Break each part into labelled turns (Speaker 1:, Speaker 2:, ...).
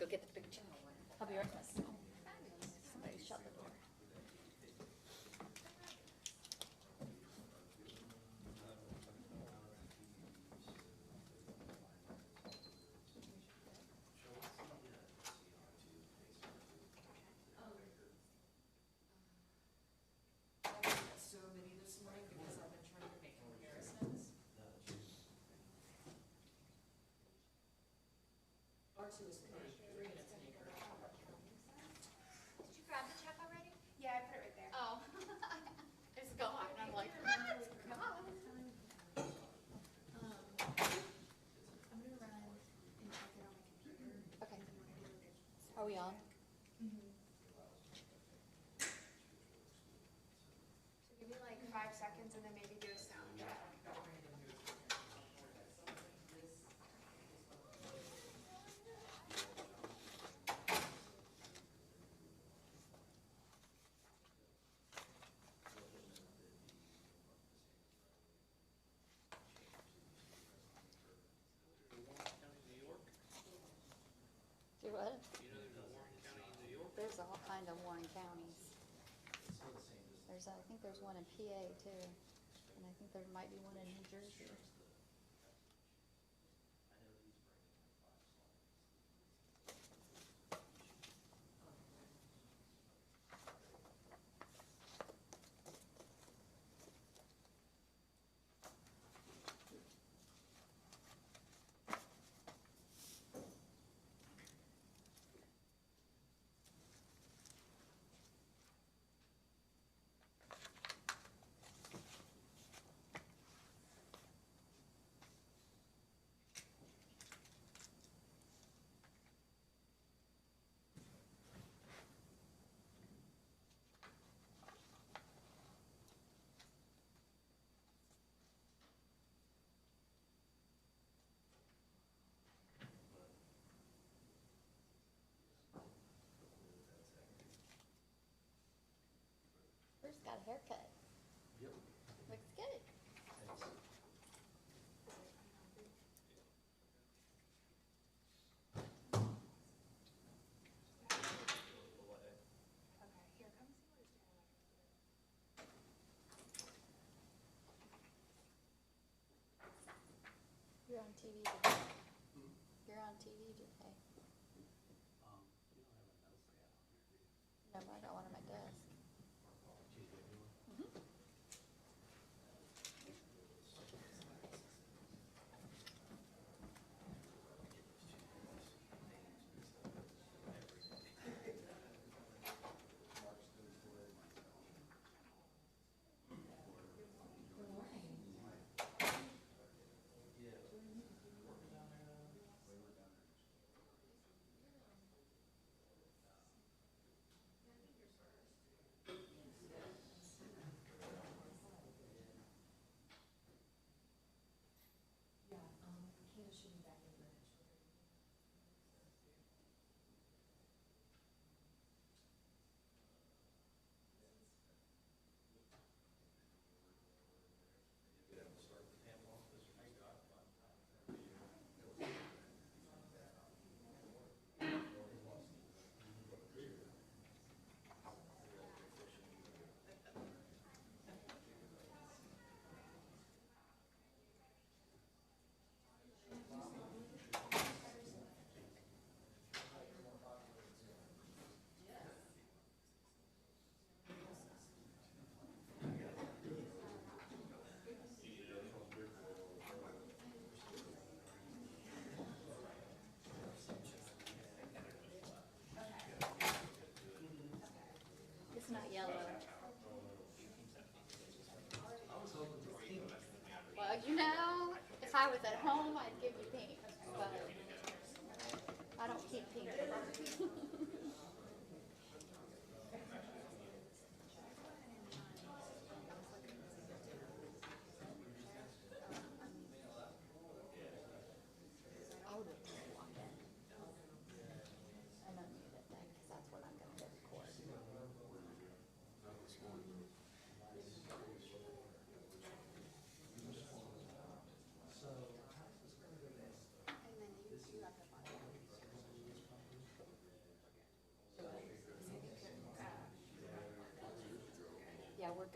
Speaker 1: go get the picture. I'll be right back. Somebody shut the door.
Speaker 2: I got so many this morning because I've been trying to make comparisons. R2 is 3 and it's an acre.
Speaker 3: Did you grab the check already?
Speaker 4: Yeah, I put it right there.
Speaker 3: Oh. It's gone. I'm like,
Speaker 4: It's
Speaker 3: what?
Speaker 4: gone. I'm gonna run and check it on my computer.
Speaker 1: Okay.
Speaker 4: And then we're gonna do it.
Speaker 1: Are we on?
Speaker 4: So give me like 5 seconds and then maybe do a sound check.
Speaker 5: Warren County, New York.
Speaker 1: Do what?
Speaker 5: You know there's a Warren County, New York?
Speaker 1: There's all kind of Warren counties. There's, I think there's one in PA too, and I think there might be one in New Jersey. Bruce got a haircut.
Speaker 6: Yep.
Speaker 1: Looks good.
Speaker 4: Okay, here, come see what it's doing.
Speaker 1: You're on TV today. You're on TV today.
Speaker 6: You don't have a notepad on there, do you?
Speaker 1: No, I got one on my desk.
Speaker 6: Did you get me one?
Speaker 2: Yeah, Candace should be back in Greenwich.
Speaker 6: You have to start the Tampa office, or you got one?
Speaker 1: It's not yellow.
Speaker 6: I was hoping for pink.
Speaker 1: Well, you know, if I was at home, I'd give you pink, but I don't keep pink. I would walk in. And unmute it then, because that's what I'm gonna record.
Speaker 4: And then you have to find it.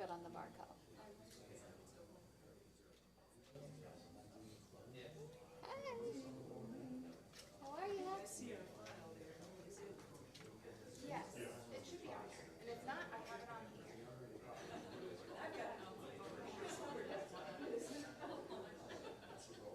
Speaker 1: good on the barcode. How are you?
Speaker 4: Yes, it should be on there. And if not, I have it on here. And then you can just leave it open as you go.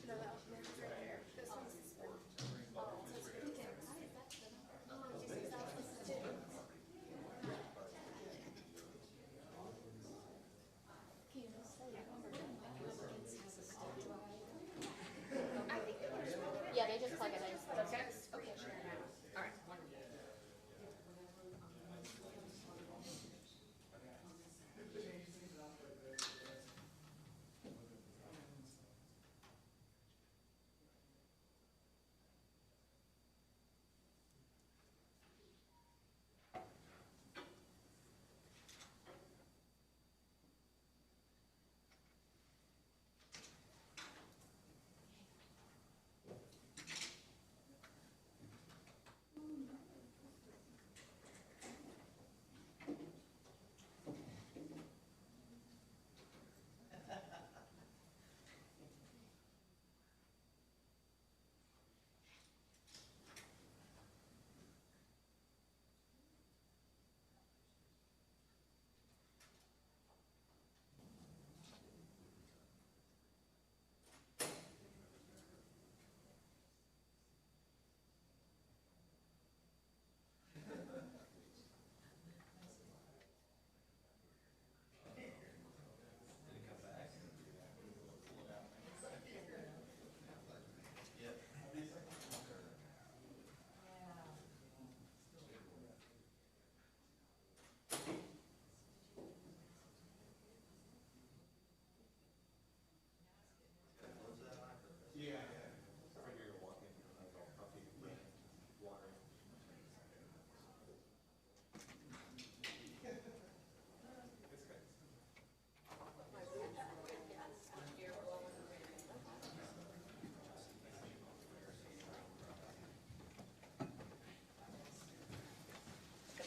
Speaker 4: No, that one's right there. This one's I think that there's one.
Speaker 1: Yeah, they just plug it in.
Speaker 4: Okay, sure. All right.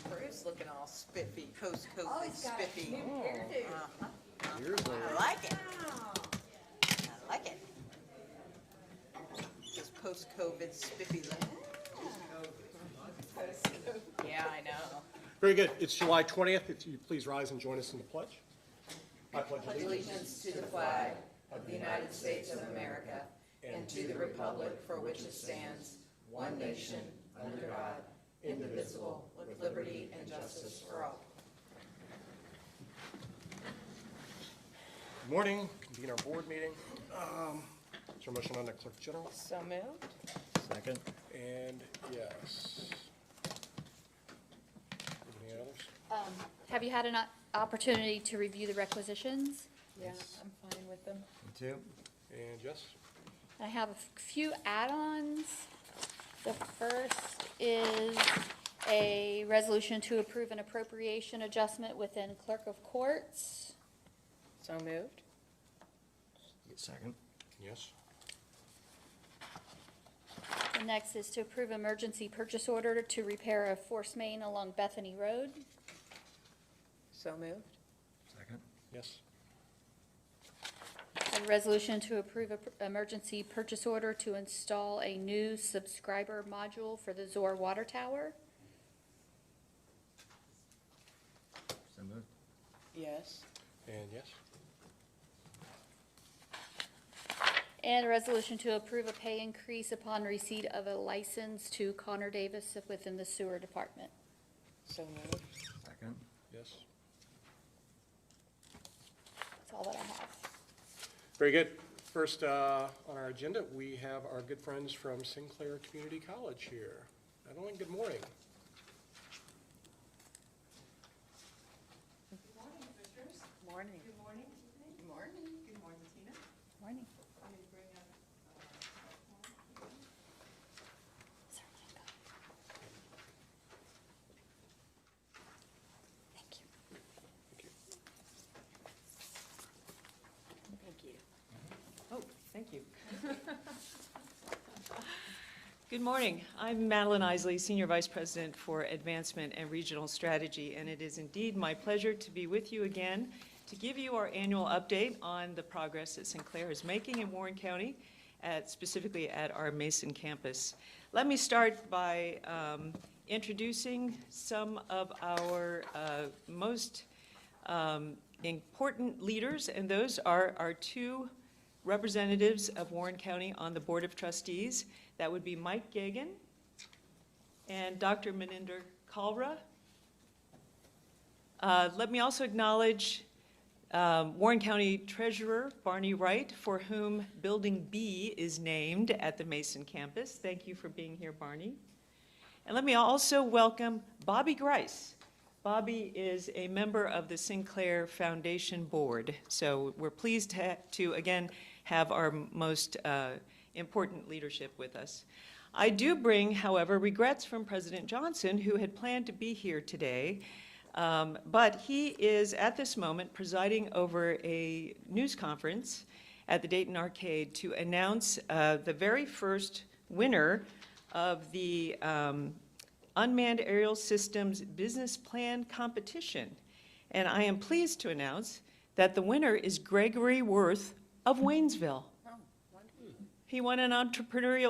Speaker 7: Bruce looking all spiffy, post-COVID
Speaker 2: Oh, he's got a
Speaker 7: spiffy.
Speaker 2: new hairdo.
Speaker 7: I like it. I like it. Just post-COVID spiffy look. Yeah, I know.
Speaker 8: Very good. It's July 20th. If you please rise and join us in the pledge. I pledge
Speaker 7: Pledge allegiance to the flag of the United States of America and to the republic for which it stands, one nation, under God, indivisible, with liberty and justice for all.
Speaker 8: Good morning. Convene our board meeting. Is there a motion on the clerk general?
Speaker 7: So moved.
Speaker 6: Second.
Speaker 8: And yes. Any others?
Speaker 1: Have you had an opportunity to review the requisitions?
Speaker 7: Yeah, I'm fine with them.
Speaker 6: Me too.
Speaker 8: And yes?
Speaker 1: I have a few add-ons. The first is a resolution to approve an appropriation adjustment within Clerk of Courts.
Speaker 7: So moved.
Speaker 9: Second.
Speaker 8: Yes.
Speaker 1: The next is to approve emergency purchase order to repair a force main along Bethany Road.
Speaker 7: So moved.
Speaker 9: Second.
Speaker 8: Yes.
Speaker 1: A resolution to approve a emergency purchase order to install a new subscriber module for the Zor Water Tower.
Speaker 9: So moved.
Speaker 7: Yes.
Speaker 8: And yes.
Speaker 1: And a resolution to approve a pay increase upon receipt of a license to Connor Davis within the sewer department.
Speaker 7: So moved.
Speaker 9: Second.
Speaker 8: Yes.
Speaker 1: That's all that I have.
Speaker 8: Very good. First on our agenda, we have our good friends from Sinclair Community College here. Madeline, good morning.
Speaker 2: Good morning, Commissioners.
Speaker 7: Morning.
Speaker 2: Good morning.
Speaker 7: Good morning.
Speaker 2: Good morning, Tina.
Speaker 1: Morning.
Speaker 2: Let me bring up,
Speaker 1: Thank you.
Speaker 7: Thank you.
Speaker 10: Oh, thank you. Good morning. I'm Madeline Isley, Senior Vice President for Advancement and Regional Strategy, and it is indeed my pleasure to be with you again to give you our annual update on the progress that Sinclair is making in Warren County, specifically at our Mason campus. Let me start by introducing some of our most important leaders, and those are our two representatives of Warren County on the Board of Trustees. That would be Mike Gagan and Dr. Maninder Kalra. Let me also acknowledge Warren County Treasurer Barney Wright, for whom Building B is named at the Mason campus. Thank you for being here, Barney. And let me also welcome Bobby Grice. Bobby is a member of the Sinclair Foundation Board, so we're pleased to again have our most important leadership with us. I do bring, however, regrets from President Johnson, who had planned to be here today, but he is at this moment presiding over a news conference at the Dayton Arcade to announce the very first winner of the Unmanned Aerial Systems Business Plan Competition. And I am pleased to announce that the winner is Gregory Worth of Waynesville. He won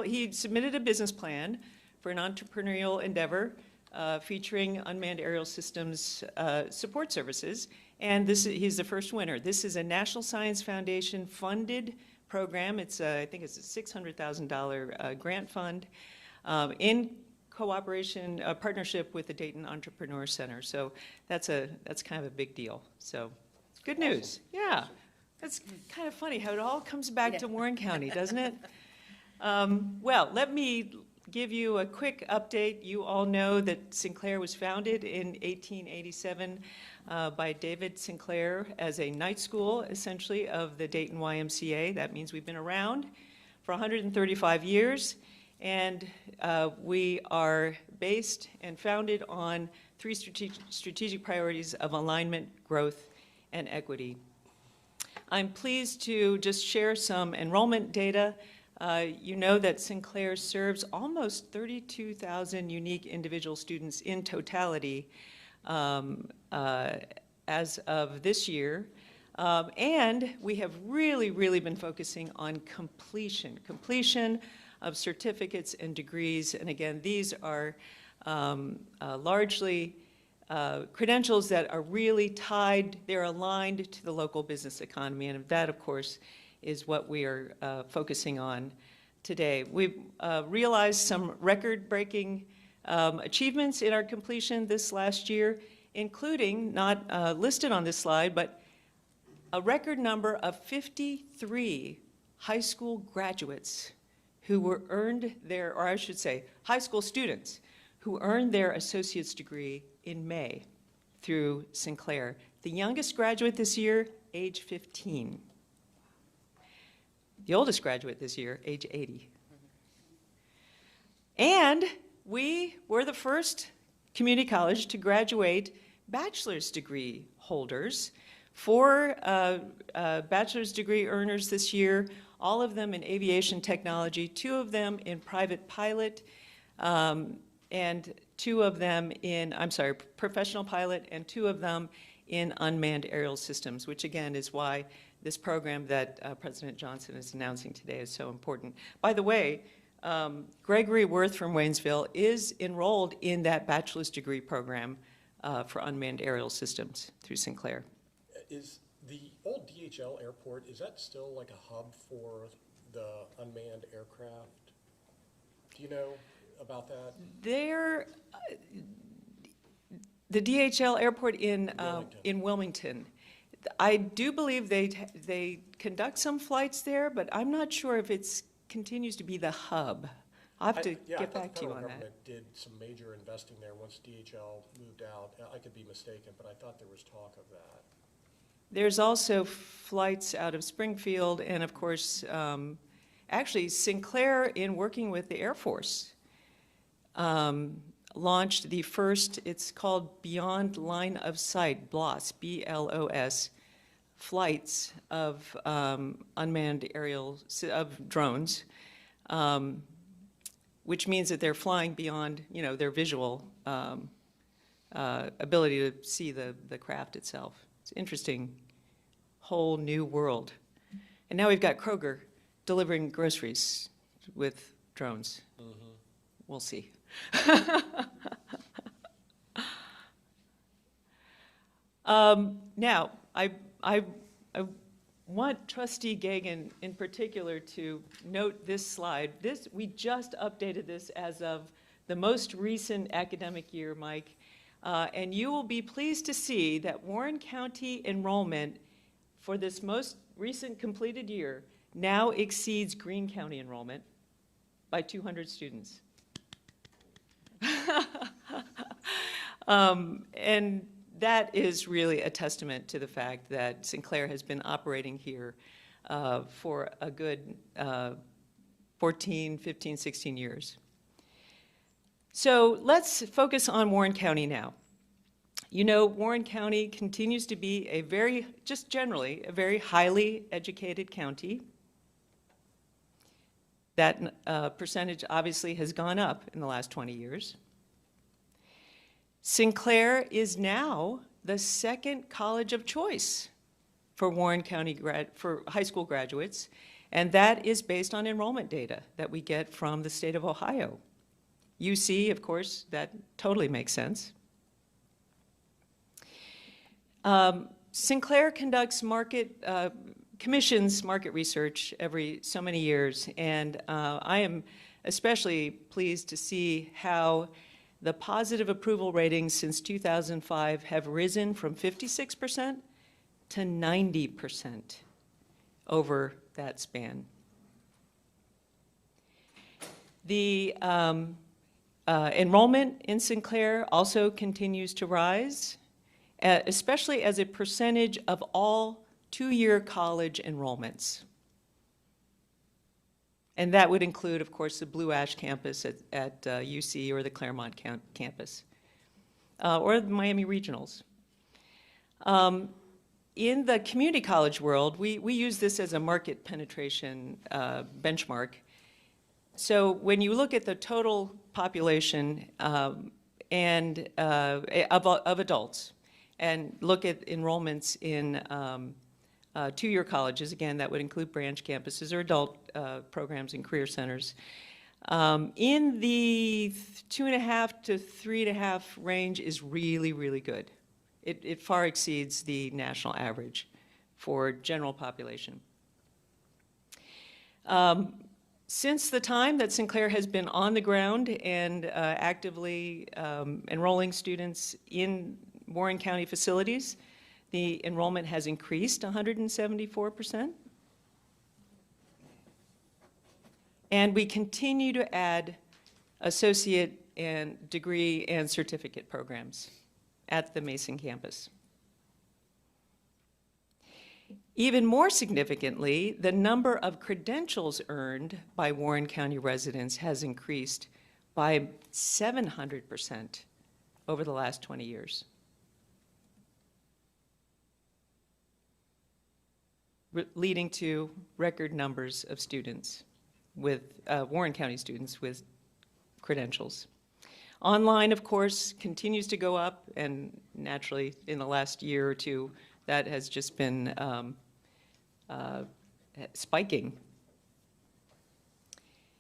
Speaker 10: he submitted a business plan for an entrepreneurial endeavor featuring unmanned aerial systems support services, and he's the first winner. This is a National Science Foundation funded program. I think it's a $600,000 grant fund in cooperation, partnership with the Dayton Entrepreneur Center. So that's kind of a big deal. So good news. Yeah. It's kind of funny how it all comes back to Warren County, doesn't it? Well, let me give you a quick update. You all know that Sinclair was founded in 1887 by David Sinclair as a night school, essentially, of the Dayton YMCA. That means we've been around for 135 years, and we are based and founded on three strategic priorities of alignment, growth, and equity. I'm pleased to just share some enrollment data. You know that Sinclair serves almost 32,000 unique individual students in totality as of this year. And we have really been focusing on completion of certificates and degrees. And again, these are largely credentials that are really tied, they're aligned to the local business economy, and that, of course, is what we are focusing on today. We've realized some record-breaking achievements in our completion this last year, including, not listed on this slide, but a record number of 53 high school graduates who earned their, or I should say, high school students who earned their associate's degree in May through Sinclair. The youngest graduate this year, age 15. The oldest graduate this year, age 80. And we were the first community college to graduate bachelor's degree holders. 4 bachelor's degree earners this year, all of them in aviation technology, 2 of them in private pilot, and 2 of them in, professional pilot, and 2 of them in unmanned aerial systems, which again is why this program that President Johnson is announcing today is so important. By the way, Gregory Worth from Waynesville is enrolled in that bachelor's degree program for unmanned aerial systems through Sinclair.
Speaker 8: Is the old DHL airport, is that still like a hub for the unmanned aircraft? Do you know about that?
Speaker 10: The DHL airport in
Speaker 8: Wilmington.
Speaker 10: Wilmington, I do believe they conduct some flights there, but I'm not sure if it continues to be the hub. I'll have to get back to you on
Speaker 8: I thought the federal
Speaker 10: that.
Speaker 8: government did some major investing there once DHL moved out. I could be mistaken, but I thought there was talk of that.
Speaker 10: There's also flights out of Springfield, and of course, actually Sinclair, in working with the Air Force, launched the first, it's called Beyond Line of Sight, BLOS, B-L-O-S, flights of unmanned aerial, of drones, which means that they're flying beyond, their visual ability to see the craft itself. It's interesting, whole new world. And now we've got Kroger delivering groceries with drones. We'll see. Now, I want Trustee Gagan in particular to note this slide. We just updated this as of the most recent academic year, Mike. And you will be pleased to see that Warren County enrollment for this most recent completed year now exceeds Greene County enrollment by 200 students. And that is really a testament to the fact that Sinclair has been operating here for a good 14, 15, 16 years. So let's focus on Warren County now. Warren County continues to be just generally, a very highly educated county. That percentage obviously has gone up in the last 20 years. Sinclair is now the second college of choice for Warren County for high school graduates, and that is based on enrollment data that we get from the state of Ohio. UC, of course, that totally makes sense. Sinclair conducts commissions market research every so many years, and I am especially pleased to see how the positive approval ratings since 2005 have risen from 56% to 90% over that span. The enrollment in Sinclair also continues to rise, especially as a percentage of all two-year college enrollments. And that would include, of course, the Blue Ash campus at UC or the Claremont campus, or the Miami Regionals. In the community college world, we use this as a market penetration benchmark. So when you look at the total population and of adults, and look at enrollments in two-year colleges, again, that would include branch campuses or adult programs and career centers. In the 2.5 to 3.5 range is really, really good. It far exceeds the national average for general population. Since the time that Sinclair has been on the ground and actively enrolling students in Warren County facilities, the enrollment has increased 174%. And we continue to add associate and degree and certificate programs at the Mason campus. Even more significantly, the number of credentials earned by Warren County residents has increased by 700% over the last 20 years. Leading to record numbers of students with, Warren County students with credentials. Online, of course, continues to go up, and naturally, in the last year or two, that has just been spiking.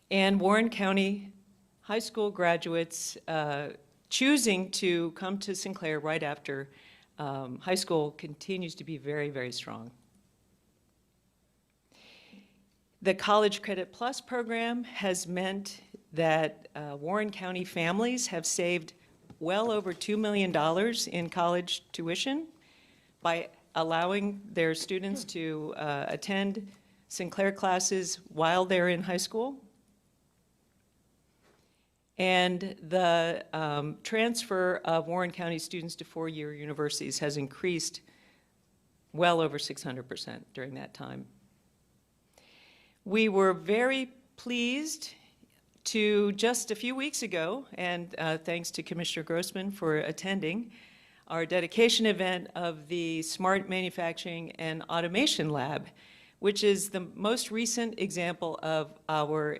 Speaker 10: And Warren County high school graduates choosing to come to Sinclair right after high school continues to be very, very strong. The College Credit Plus program has meant that Warren County families have saved well over $2 million in college tuition by allowing their students to attend Sinclair classes while they're in high school. And the transfer of Warren County students to four-year universities has increased well over 600% during that time. We were very pleased to just a few weeks ago, and thanks to Commissioner Grossman for attending, our dedication event of the Smart Manufacturing and Automation Lab, which is the most recent example of our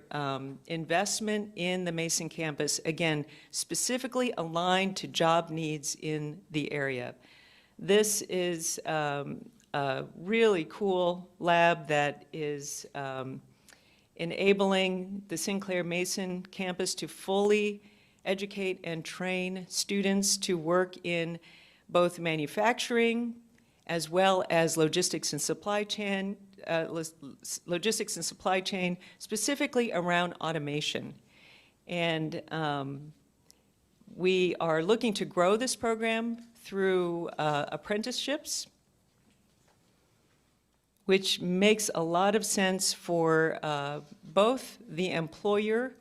Speaker 10: investment in the Mason campus, again, specifically aligned to job needs in the area. This is a really cool lab that is enabling the Sinclair Mason campus to fully educate and train students to work in both manufacturing as well as logistics and supply chain, specifically around automation. And we are looking to grow this program through apprenticeships, which makes a lot of sense for both the employer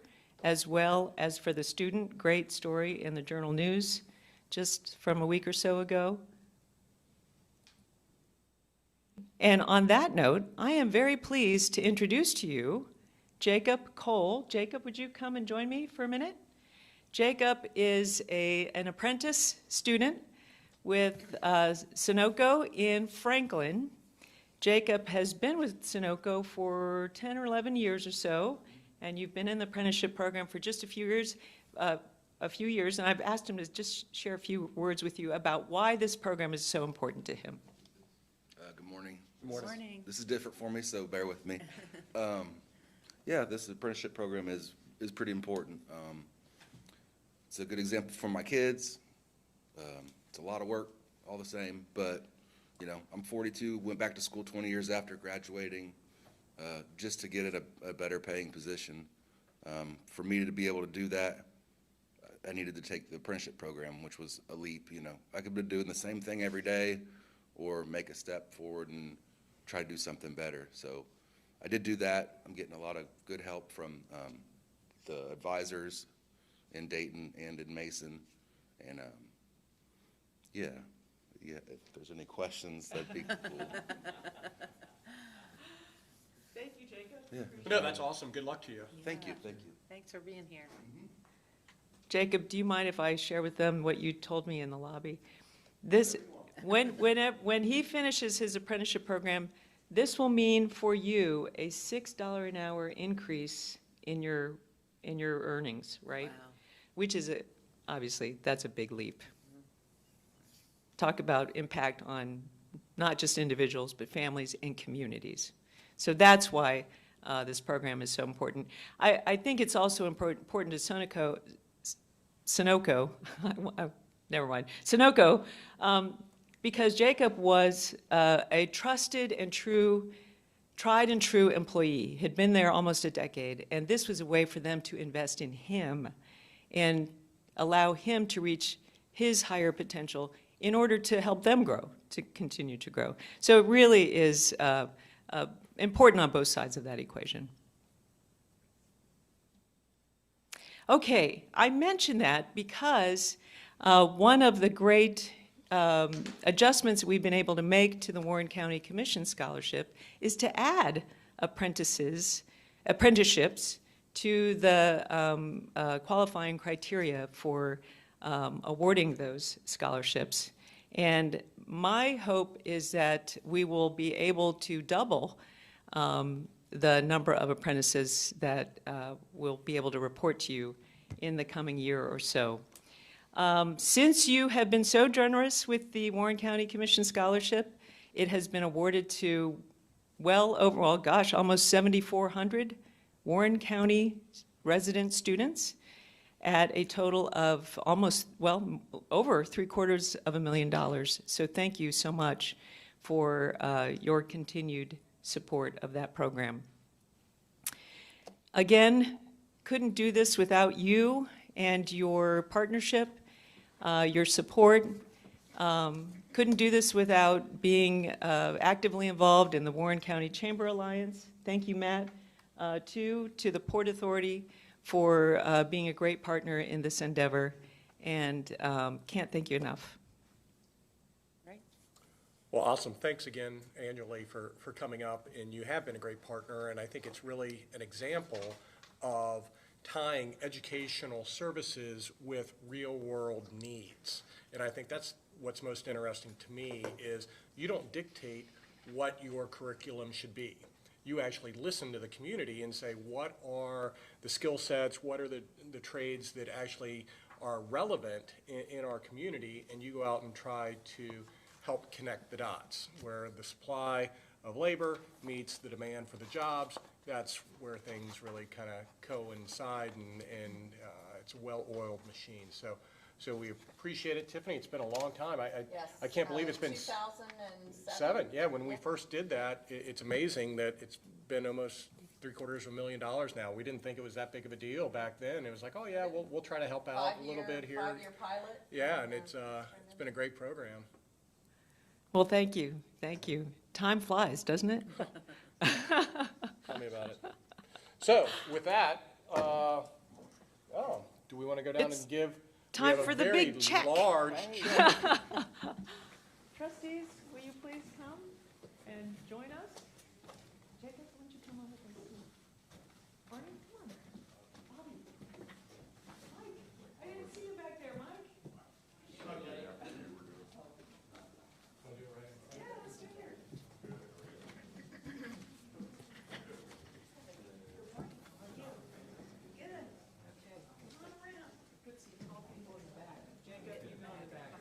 Speaker 10: as well as for the student. Great story in the Journal News just from a week or so ago. And on that note, I am very pleased to introduce to you Jacob Cole. Jacob, would you come and join me for a minute? Jacob is an apprentice student with Sunoco in Franklin. Jacob has been with Sunoco for 10 or 11 years or so, and you've been in the apprenticeship program for just a few years, and I've asked him to just share a few words with you about why this program is so important to him.
Speaker 11: Good morning.
Speaker 10: Good morning.
Speaker 11: This is different for me, so bear with me. Yeah, this apprenticeship program is pretty important. It's a good example for my kids. It's a lot of work, all the same, but you know, I'm 42, went back to school 20 years after graduating just to get at a better paying position. For me to be able to do that, I needed to take the apprenticeship program, which was a leap. You know, I could be doing the same thing every day or make a step forward and try to do something better. So I did do that. I'm getting a lot of good help from the advisors in Dayton and in Mason. And yeah, if there's any questions, that'd be cool.
Speaker 10: Thank you, Jacob.
Speaker 11: Yeah.
Speaker 8: No, that's awesome. Good luck to you.
Speaker 11: Thank you, thank you.
Speaker 7: Thanks for being here.
Speaker 10: Jacob, do you mind if I share with them what you told me in the lobby? This, when he finishes his apprenticeship program, this will mean for you a $6 an hour increase in your earnings, right?
Speaker 7: Wow.
Speaker 10: Which is obviously that's a big leap. Talk about impact on not just individuals but families and communities. So that's why this program is so important. I think it's also important to Sunoco, because Jacob was a trusted and tried and true employee, had been there almost a decade, and this was a way for them to invest in him and allow him to reach his higher potential in order to help them grow, to continue to grow. So it really is important on both sides of that equation. Okay, I mentioned that because one of the great adjustments we've been able to make to the Warren County Commission Scholarship is to add apprenticeships to the qualifying criteria for awarding those scholarships. And my hope is that we will be able to double the number of apprentices that we'll be able to report to you in the coming year or so. Since you have been so generous with the Warren County Commission Scholarship, it has been awarded to well over, well, gosh, almost 7,400 Warren County resident students at a total of almost, well, over $750,000. So thank you so much for your continued support of that program. Again, couldn't do this without you and your partnership, your support. Couldn't do this without being actively involved in the Warren County Chamber Alliance. Thank you, Matt. To the Port Authority for being a great partner in this endeavor, and can't thank you enough. Right.
Speaker 8: Well, awesome. Thanks again, annually, for coming up, and you have been a great partner, and I think it's really an example of tying educational services with real-world needs. And I think that's what's most interesting to me is you don't dictate what your curriculum should be. You actually listen to the community and say, what are the skill sets, what are the trades that actually are relevant in our community, and you go out and try to help connect the dots, where the supply of labor meets the demand for the jobs. That's where things really kind of coincide, and it's a well-oiled machine. So we appreciate it, Tiffany. It's been a long time. I can't believe it's been
Speaker 1: 2007.
Speaker 8: Yeah, when we first did that, it's amazing that it's been almost $750,000 now. We didn't think it was that big of a deal back then. It was like, oh yeah, we'll try to help out a little bit here.
Speaker 1: 5-year pilot.
Speaker 8: Yeah, and it's been a great program.
Speaker 10: Well, thank you. Thank you. Time flies, doesn't it?
Speaker 8: Tell me about it. So with that, do we want to go down
Speaker 10: It's
Speaker 8: and give?
Speaker 10: time for the big check.
Speaker 8: Large.
Speaker 10: Trustees, will you please come and join us? Jacob, why don't you come over and see? Barney, come on. Bobby. Mike, I didn't see you back there, Mike. Yeah, let's do it. Good. Come on around. Good to see tall people in the back. Jacob, you know in the back.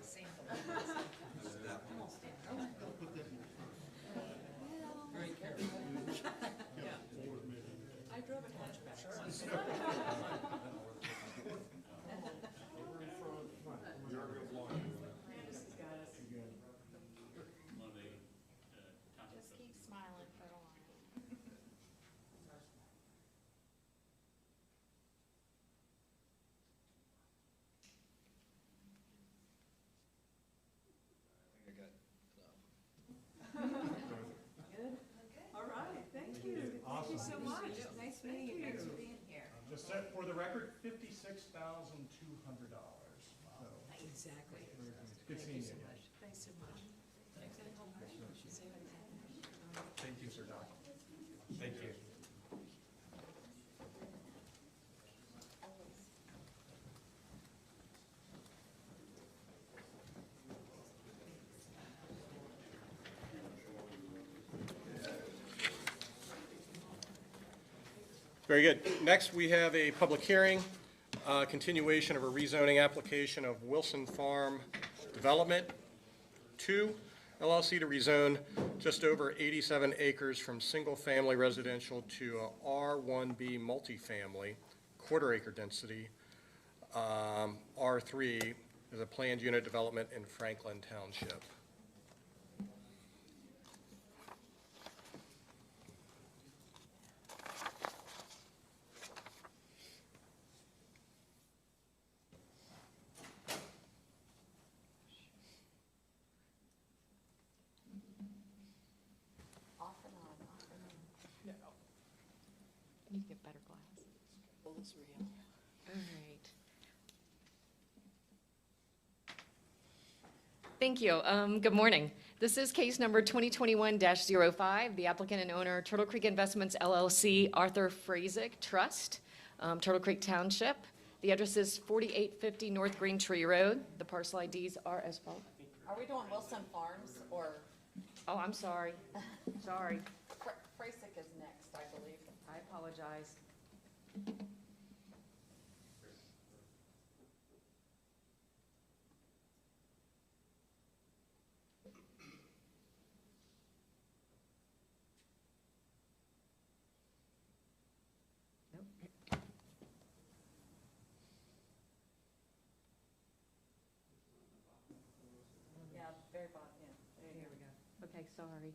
Speaker 10: I drove a hatchback.
Speaker 1: Just keep smiling for a while.
Speaker 10: All right, thank you. Thank you so much.
Speaker 2: Nice meeting you, thanks for being here.
Speaker 8: Just set for the record, $56,200.
Speaker 2: Exactly.
Speaker 8: Good seeing you.
Speaker 2: Thanks so much.
Speaker 8: Thank you, Sir Doc. Thank you. Very good. Next, we have a public hearing, continuation of a rezoning application of Wilson Farm Development 2 LLC to rezone just over 87 acres from single-family residential to a R1B multifamily, quarter-acre density, R3 as a planned unit development in Franklin Township.
Speaker 1: Off and on, off and on.
Speaker 10: You get better glasses.
Speaker 2: Full is real.
Speaker 10: All right.
Speaker 12: Thank you. Good morning. This is case number 2021-05. The applicant and owner, Turtle Creek Investments LLC, Arthur Frazek Trust. Turtle Creek Township. The address is 4850 North Green Tree Road. The parcel IDs are as follows.
Speaker 7: Are we doing Wilson Farms or
Speaker 12: Oh, I'm sorry. Sorry.
Speaker 7: Frasick is next, I believe?
Speaker 12: I apologize. Nope.
Speaker 7: Yeah, very bottom, yeah.
Speaker 12: There we go. Okay, sorry.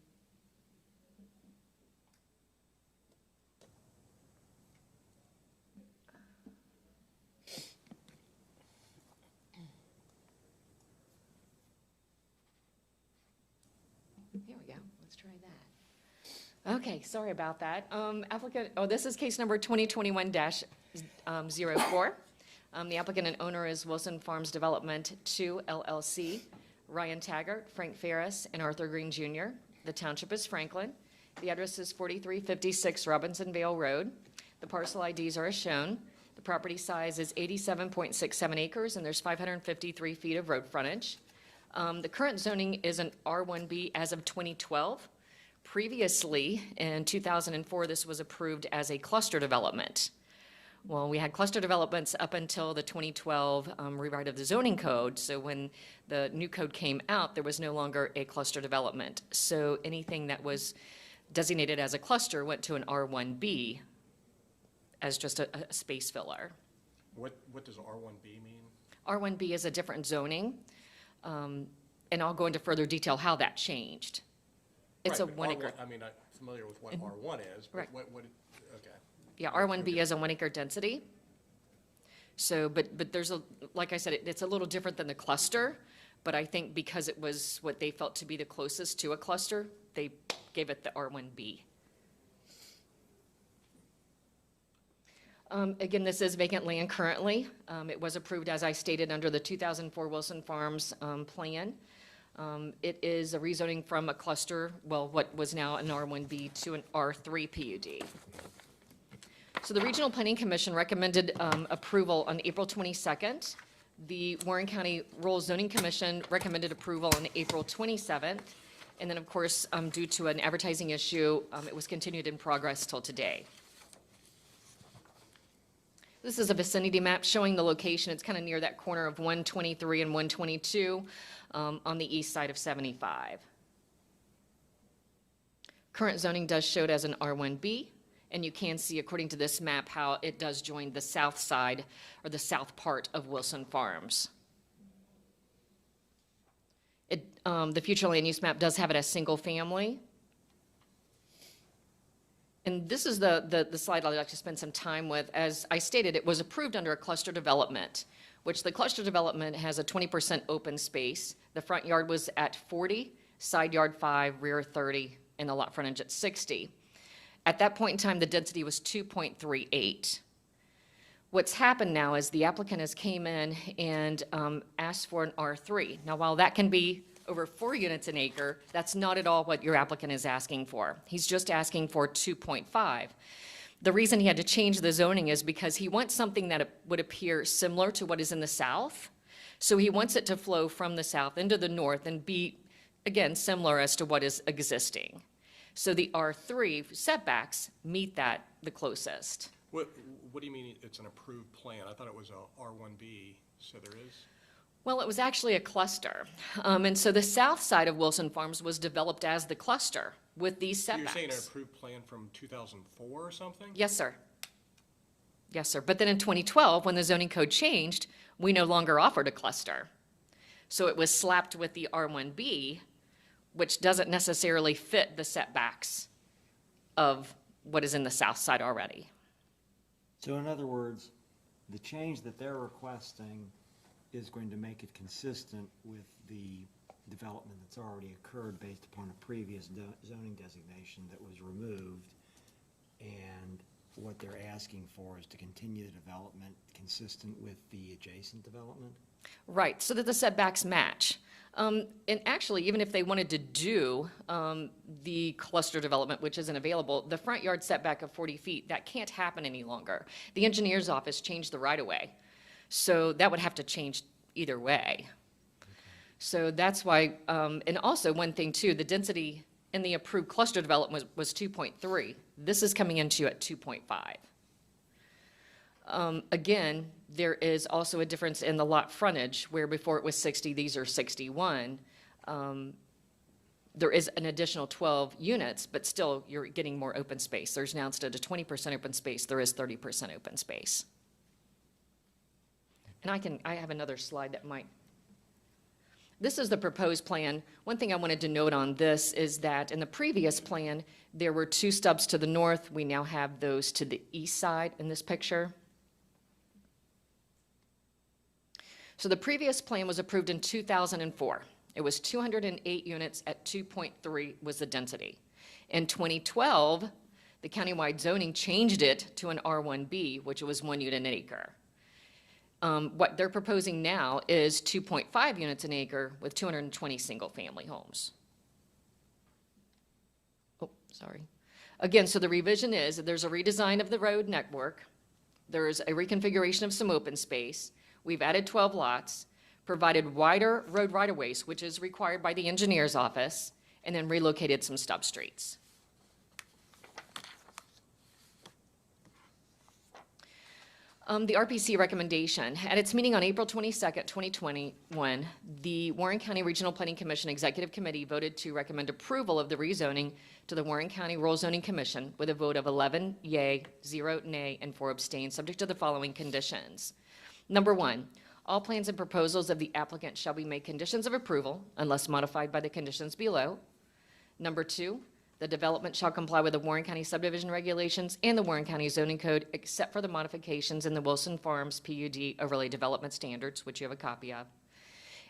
Speaker 12: Here we go. Let's try that. Okay, sorry about that. Applicant, this is case number 2021-04. The applicant and owner is Wilson Farms Development 2 LLC, Ryan Taggart, Frank Ferris, and Arthur Green Jr. The township is Franklin. The address is 4356 Robinson Vale Road. The parcel IDs are as shown. The property size is 87.67 acres, and there's 553 feet of road frontage. The current zoning is an R1B as of 2012. Previously, in 2004, this was approved as a cluster development. Well, we had cluster developments up until the 2012 rewrite of the zoning code. So when the new code came out, there was no longer a cluster development. So anything that was designated as a cluster went to an R1B as just a space filler.
Speaker 8: What does R1B mean?
Speaker 12: R1B is a different zoning, and I'll go into further detail how that changed. It's a
Speaker 8: Right, but
Speaker 12: one
Speaker 8: R1
Speaker 12: acre.
Speaker 8: I mean, I'm familiar with what R1 is, but
Speaker 12: Right.
Speaker 8: okay.
Speaker 12: Yeah, R1B is a 1 acre density. So, but there's a, like I said, it's a little different than the cluster, but I think because it was what they felt to be the closest to a cluster, they gave it the R1B. Again, this is vacant land currently. It was approved, as I stated, under the 2004 Wilson Farms plan. It is a rezoning from a cluster, well, what was now an R1B to an R3 PUD. So the Regional Planning Commission recommended approval on April 22nd. The Warren County Rural Zoning Commission recommended approval on April 27th. And then, of course, due to an advertising issue, it was continued in progress till today. This is a vicinity map showing the location. It's kind of near that corner of 123 and 122 on the east side of 75. Current zoning does show it as an R1B, and you can see, according to this map, how it does join the south side or the south part of Wilson Farms. The future land use map does have it as single family. And this is the slide I'd like to spend some time with. As I stated, it was approved under a cluster development, which the cluster development has a 20% open space. The front yard was at 40, side yard 5, rear 30, and the lot frontage at 60. At that point in time, the density was 2.38. What's happened now is the applicant has came in and asked for an R3. Now, while that can be over 4 units an acre, that's not at all what your applicant is asking for. He's just asking for 2.5. The reason he had to change the zoning is because he wants something that would appear similar to what is in the south. So he wants it to flow from the south into the north and be, again, similar as to what is existing. So the R3 setbacks meet that the closest.
Speaker 8: What do you mean it's an approved plan? I thought it was a R1B, so there is?
Speaker 12: Well, it was actually a cluster. And so the south side of Wilson Farms was developed as the cluster with these
Speaker 8: So
Speaker 12: setbacks.
Speaker 8: you're saying an approved plan from 2004 or something?
Speaker 12: Yes, sir. Yes, sir. But then in 2012, when the zoning code changed, we no longer offered a cluster. So it was slapped with the R1B, which doesn't necessarily fit the setbacks of what is in the south side already.
Speaker 6: So in other words, the change that they're requesting is going to make it consistent with the development that's already occurred based upon a previous zoning designation that was removed. And what they're asking for is to continue the development consistent with the adjacent development?
Speaker 12: Right, so that the setbacks match. And actually, even if they wanted to do the cluster development, which isn't available, the front yard setback of 40 feet, that can't happen any longer. The engineer's office changed the right-of-way, so that would have to change either way. So that's why, and also one thing too, the density in the approved cluster development was 2.3. This is coming into you at 2.5. Again, there is also a difference in the lot frontage, where before it was 60, these are 61. There is an additional 12 units, but still you're getting more open space. There's now, instead of 20% open space, there is 30% open space. And I have another slide that might. This is the proposed plan. One thing I wanted to note on this is that in the previous plan, there were 2 stubs to the north. We now have those to the east side in this picture. So the previous plan was approved in 2004. It was 208 units at 2.3 was the density. In 2012, the countywide zoning changed it to an R1B, which was 1 unit an acre. What they're proposing now is 2.5 units an acre with 220 single-family homes. Oh, sorry. Again, so the revision is that there's a redesign of the road network. There's a reconfiguration of some open space. We've added 12 lots, provided wider road right-of-ways, which is required by the engineer's office, and then relocated some stub streets. The RPC recommendation. At its meeting on April 22nd, 2021, the Warren County Regional Planning Commission Executive Committee voted to recommend approval of the rezoning to the Warren County Rural Zoning Commission with a vote of 11 yea, 0 nay, and 4 abstain, subject to the following conditions. Number 1, all plans and proposals of the applicant shall be made conditions of approval unless modified by the conditions below. Number 2, the development shall comply with the Warren County subdivision regulations and the Warren County zoning code, except for the modifications in the Wilson Farms PUD overlay development standards, which you have a copy of.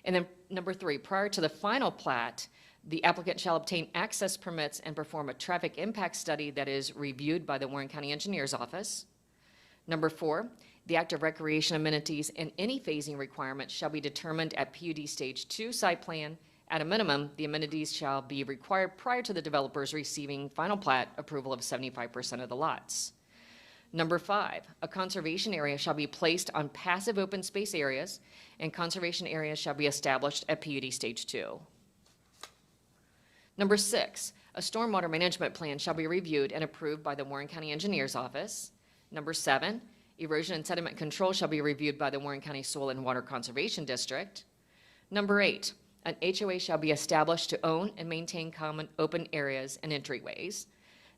Speaker 12: And then number 3, prior to the final plat, the applicant shall obtain access permits and perform a traffic impact study that is reviewed by the Warren County Engineer's Office. Number 4, the active recreation amenities and any phasing requirements shall be determined at PUD Stage 2 site plan. At a minimum, the amenities shall be required prior to the developers receiving final plat approval of 75% of the lots. Number 5, a conservation area shall be placed on passive open space areas, and conservation areas shall be established at PUD Stage 2. Number 6, a stormwater management plan shall be reviewed and approved by the Warren County Engineer's Office. Number 7, erosion and sediment control shall be reviewed by the Warren County Soil and Water Conservation District. Number 8, an HOA shall be established to own and maintain common open areas and entryways.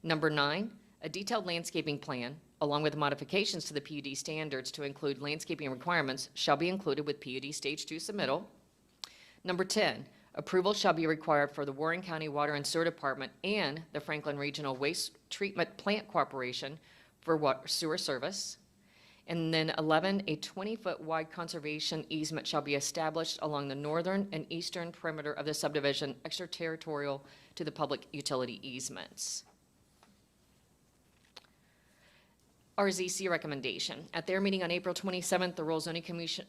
Speaker 12: Number 9, a detailed landscaping plan, along with modifications to the PUD standards to include landscaping requirements, shall be included with PUD Stage 2 submittal. Number 10, approval shall be required for the Warren County Water and Sewer Department and the Franklin Regional Waste Treatment Plant Corporation for water sewer service. And then 11, a 20-foot wide conservation easement shall be established along the northern and eastern perimeter of the subdivision, extraterritorial to the public utility easements. RZC recommendation. At their meeting on April 27th, the Rural Zoning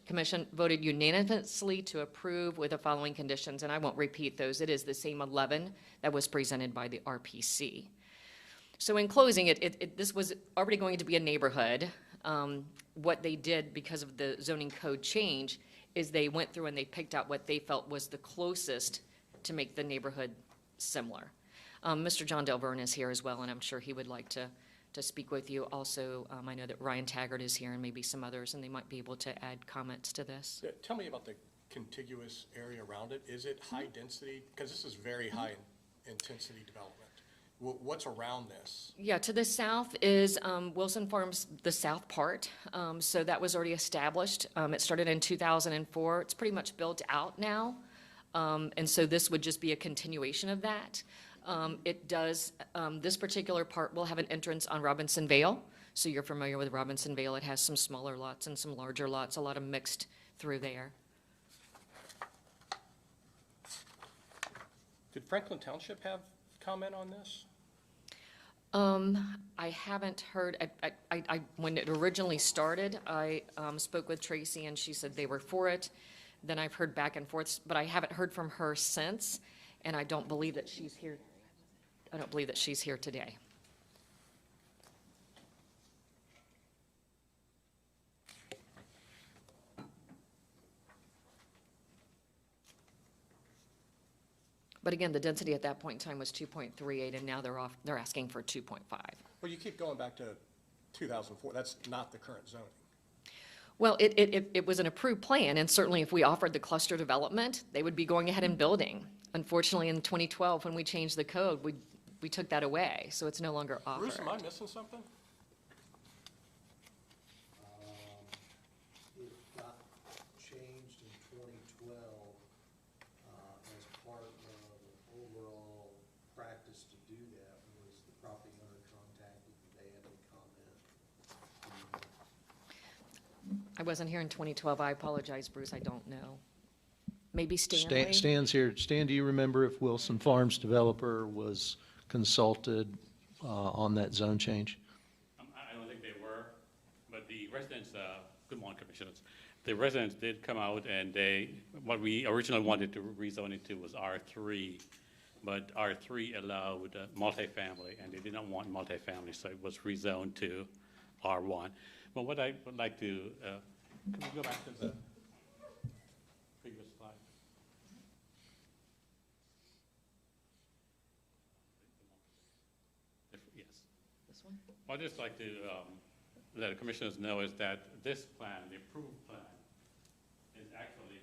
Speaker 12: Commission voted unanimously to approve with the following conditions, and I won't repeat those. It is the same 11 that was presented by the RPC. So in closing, this was already going to be a neighborhood. What they did because of the zoning code change is they went through and they picked out what they felt was the closest to make the neighborhood similar. Mr. John Delverne is here as well, and I'm sure he would like to speak with you. Also, I know that Ryan Taggart is here and maybe some others, and they might be able to add comments to this.
Speaker 8: Tell me about the contiguous area around it. Is it high density? Because this is very high intensity development. What's around this?
Speaker 12: Yeah, to the south is Wilson Farms, the south part. So that was already established. It started in 2004. It's pretty much built out now. And so this would just be a continuation of that. It does, this particular part will have an entrance on Robinson Vale. So you're familiar with Robinson Vale. It has some smaller lots and some larger lots, a lot of mixed through there.
Speaker 8: Did Franklin Township have comment on this?
Speaker 12: I haven't heard, when it originally started, I spoke with Tracy and she said they were for it. then I've heard back and forth, but I haven't heard from her since, and I don't believe that she's here. I don't believe that she's here today. But again, the density at that point in time was 2.38, and now they're asking for 2.5.
Speaker 8: Well, you keep going back to 2004. That's not the current zoning.
Speaker 12: Well, it was an approved plan, and certainly if we offered the cluster development, they would be going ahead and building. Unfortunately, in 2012, when we changed the code, we took that away, so it's no longer offered.
Speaker 8: Bruce, am I missing something?
Speaker 13: It got changed in 2012 as part of an overall practice to do that was the property owner contacted, did they have any comment?
Speaker 12: I wasn't here in 2012. I apologize, Bruce. I don't know. Maybe Stanley?
Speaker 14: Stan's here. Stan, do you remember if Wilson Farms developer was consulted on that zone change?
Speaker 15: I don't think they were, but the residents, good morning, Commissioners. The residents did come out and what we originally wanted to rezone it to was R3, but R3 allowed multifamily, and they did not want multifamily, so it was rezoned to R1. But what I would like to, can we go back to the previous slide? Yes.
Speaker 12: This one?
Speaker 15: What I'd just like to let the commissioners know is that this plan, the approved plan, is actually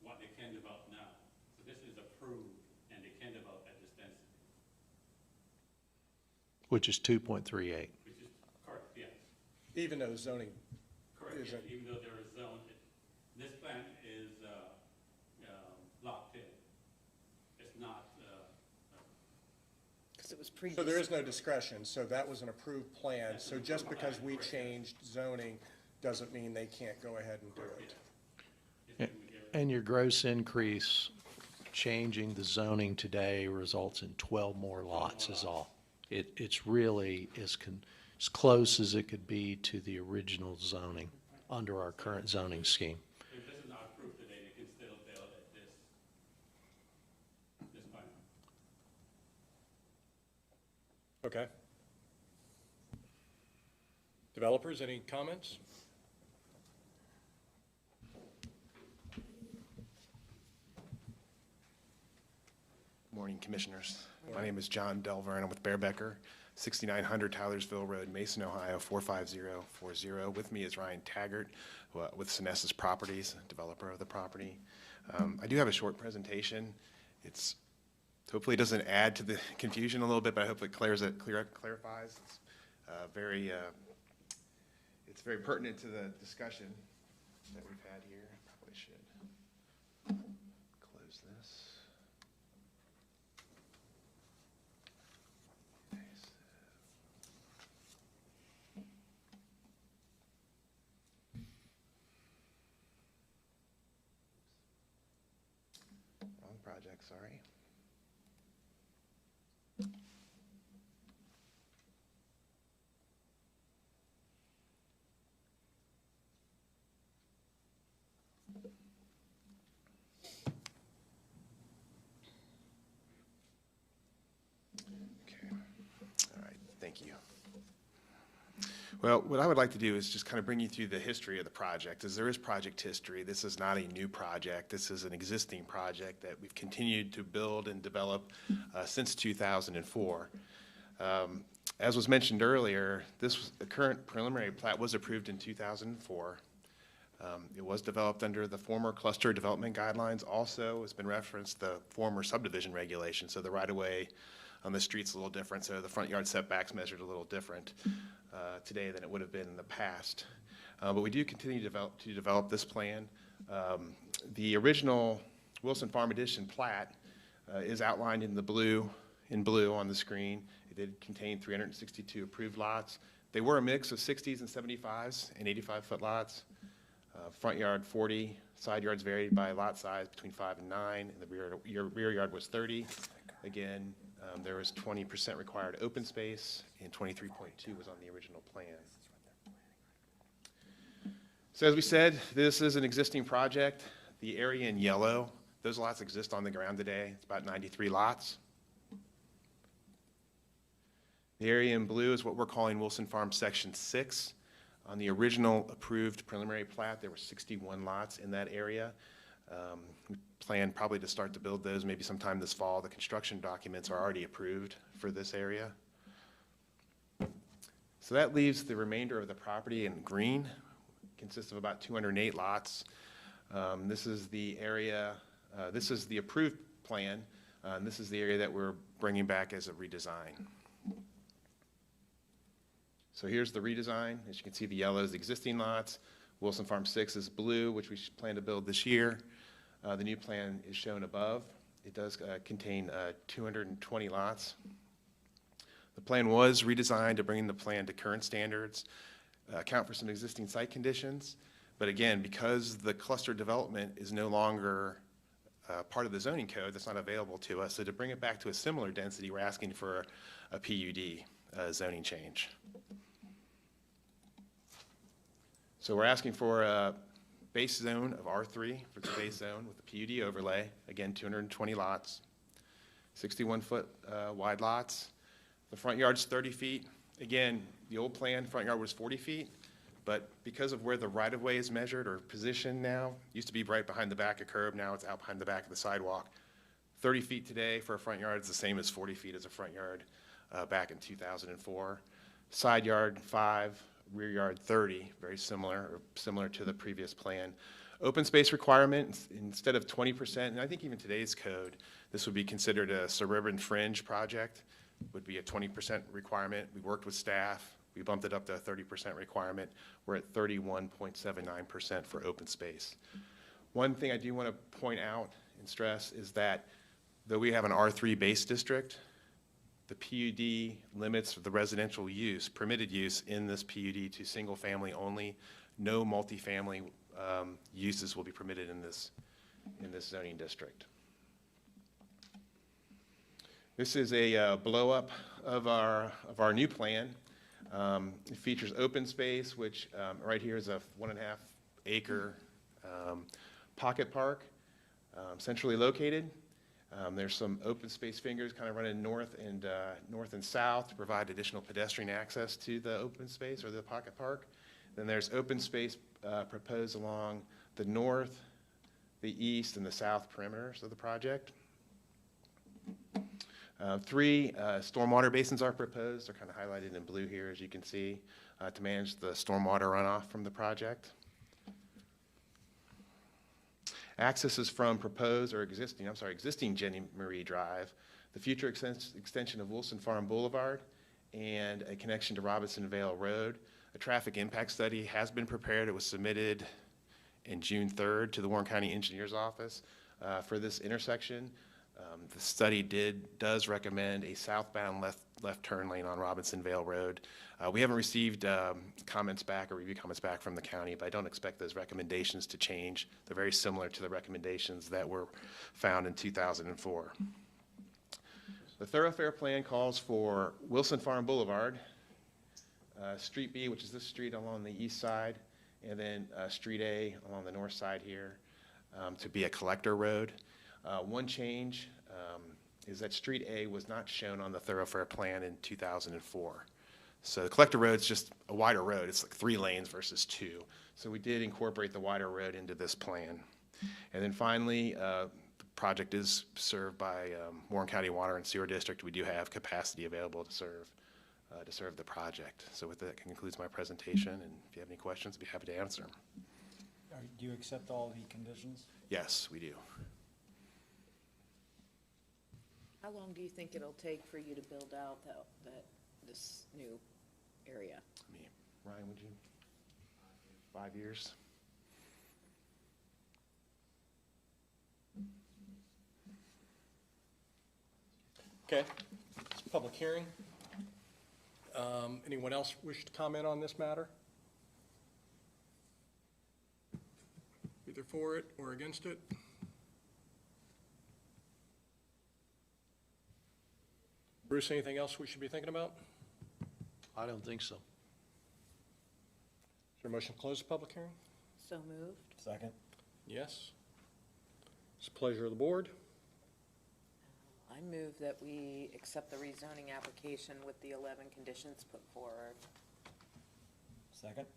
Speaker 15: what they can develop now. So this is approved, and they can develop at this density.
Speaker 14: Which is 2.38.
Speaker 15: Which is correct, yes.
Speaker 8: Even though zoning
Speaker 15: Correct, yes.
Speaker 8: isn't.
Speaker 15: Even though there is zone, this plan is locked in. It's not.
Speaker 7: Because it was previous.
Speaker 8: So there is no discretion, so that was an approved plan, so just because we changed zoning doesn't mean they can't go ahead and do it.
Speaker 14: And your gross increase, changing the zoning today results in 12 more lots is all. It's really as close as it could be to the original zoning under our current zoning scheme.
Speaker 15: If this is not approved today, they can still build at this plan.
Speaker 8: Okay. Developers, any comments?
Speaker 16: Morning, Commissioners. My name is John Delver, and I'm with Bearbecker, 6900 Tylersville Road, Mason, Ohio, 45040. With me is Ryan Taggart with Senessus Properties, developer of the property. I do have a short presentation. Hopefully it doesn't add to the confusion a little bit, but I hope it clarifies. It's it's very pertinent to the discussion that we've had here. Probably should close this. Wrong project, sorry. Okay, all right, thank you. Well, what I would like to do is just kind of bring you through the history of the project, as there is project history. This is not a new project. This is an existing project that we've continued to build and develop since 2004. As was mentioned earlier, the current preliminary plat was approved in 2004. It was developed under the former cluster development guidelines. Also, it's been referenced the former subdivision regulation, so the right-of-way on the street's a little different, so the front yard setbacks measured a little different today than it would have been in the past. But we do continue to develop this plan. The original Wilson Farm Addition plat is outlined in blue on the screen. It did contain 362 approved lots. They were a mix of 60s and 75s and 85-foot lots. Front yard 40, side yards varied by lot size between 5 and 9, and the rear yard was 30. Again, there was 20% required open space, and 23.2 was on the original plan. So as we said, this is an existing project. The area in yellow, those lots exist on the ground today. It's about 93 lots. The area in blue is what we're calling Wilson Farm Section 6. On the original approved preliminary plat, there were 61 lots in that area. We plan probably to start to build those maybe sometime this fall. The construction documents are already approved for this area. So that leaves the remainder of the property in green. Consists of about 208 lots. This is the area, this is the approved plan. And this is the area that we're bringing back as a redesign. So here's the redesign. As you can see, the yellow is the existing lots. Wilson Farm 6 is blue, which we plan to build this year. The new plan is shown above. It does contain 220 lots. The plan was redesigned to bring the plan to current standards, account for some existing site conditions. But again, because the cluster development is no longer part of the zoning code, that's not available to us. So to bring it back to a similar density, we're asking for a PUD zoning change. So we're asking for a base zone of R3 for the base zone with a PUD overlay. Again, 220 lots, 61-foot wide lots. The front yard's 30 feet. Again, the old plan, front yard was 40 feet, but because of where the right-of-way is measured or positioned now, used to be right behind the back of curb, now it's out behind the back of the sidewalk. 30 feet today for a front yard is the same as 40 feet as a front yard back in 2004. Side yard 5, rear yard 30, very similar, or similar to the previous plan. Open space requirement, instead of 20%, and I think even today's code, this would be considered a suburban fringe project, would be a 20% requirement. We worked with staff, we bumped it up to a 30% requirement. We're at 31.79% for open space. One thing I do want to point out and stress is that though we have an R3 base district, the PUD limits the residential use, permitted use in this PUD to single family only. No multifamily uses will be permitted in this zoning district. This is a blow up of our new plan. It features open space, which right here is a 1.5 acre pocket park, centrally located. There's some open space fingers kind of running north and south to provide additional pedestrian access to the open space or the pocket park. Then there's open space proposed along the north, the east, and the south perimeters of the project. 3 stormwater basins are proposed. They're kind of highlighted in blue here, as you can see, to manage the stormwater runoff from the project. Access is from proposed or existing Jenny Marie Drive, the future extension of Wilson Farm Boulevard, and a connection to Robinson Vale Road. A traffic impact study has been prepared. It was submitted in June 3rd to the Warren County Engineer's Office for this intersection. The study does recommend a southbound left turn lane on Robinson Vale Road. We haven't received comments back or review comments back from the county, but I don't expect those recommendations to change. They're very similar to the recommendations that were found in 2004. The thoroughfare plan calls for Wilson Farm Boulevard, Street B, which is this street along the east side, and then Street A along the north side here to be a collector road. One change is that Street A was not shown on the thoroughfare plan in 2004. So the collector road is just a wider road. It's like 3 lanes versus 2. So we did incorporate the wider road into this plan. And then finally, the project is served by Warren County Water and Sewer District. We do have capacity available to serve the project. So with that concludes my presentation. And if you have any questions, I'd be happy to answer them.
Speaker 6: Do you accept all the conditions?
Speaker 16: Yes, we do.
Speaker 7: How long do you think it'll take for you to build out this new area?
Speaker 16: Ryan, would you? 5 years?
Speaker 8: Okay, it's a public hearing. Anyone else wish to comment on this matter? Either for it or against it? Bruce, anything else we should be thinking about?
Speaker 14: I don't think so.
Speaker 8: Is there a motion to close the public hearing?
Speaker 7: So moved.
Speaker 6: Second.
Speaker 8: Yes? It's a pleasure of the board.
Speaker 7: I move that we accept the rezoning application with the 11 conditions put forward.
Speaker 6: Second.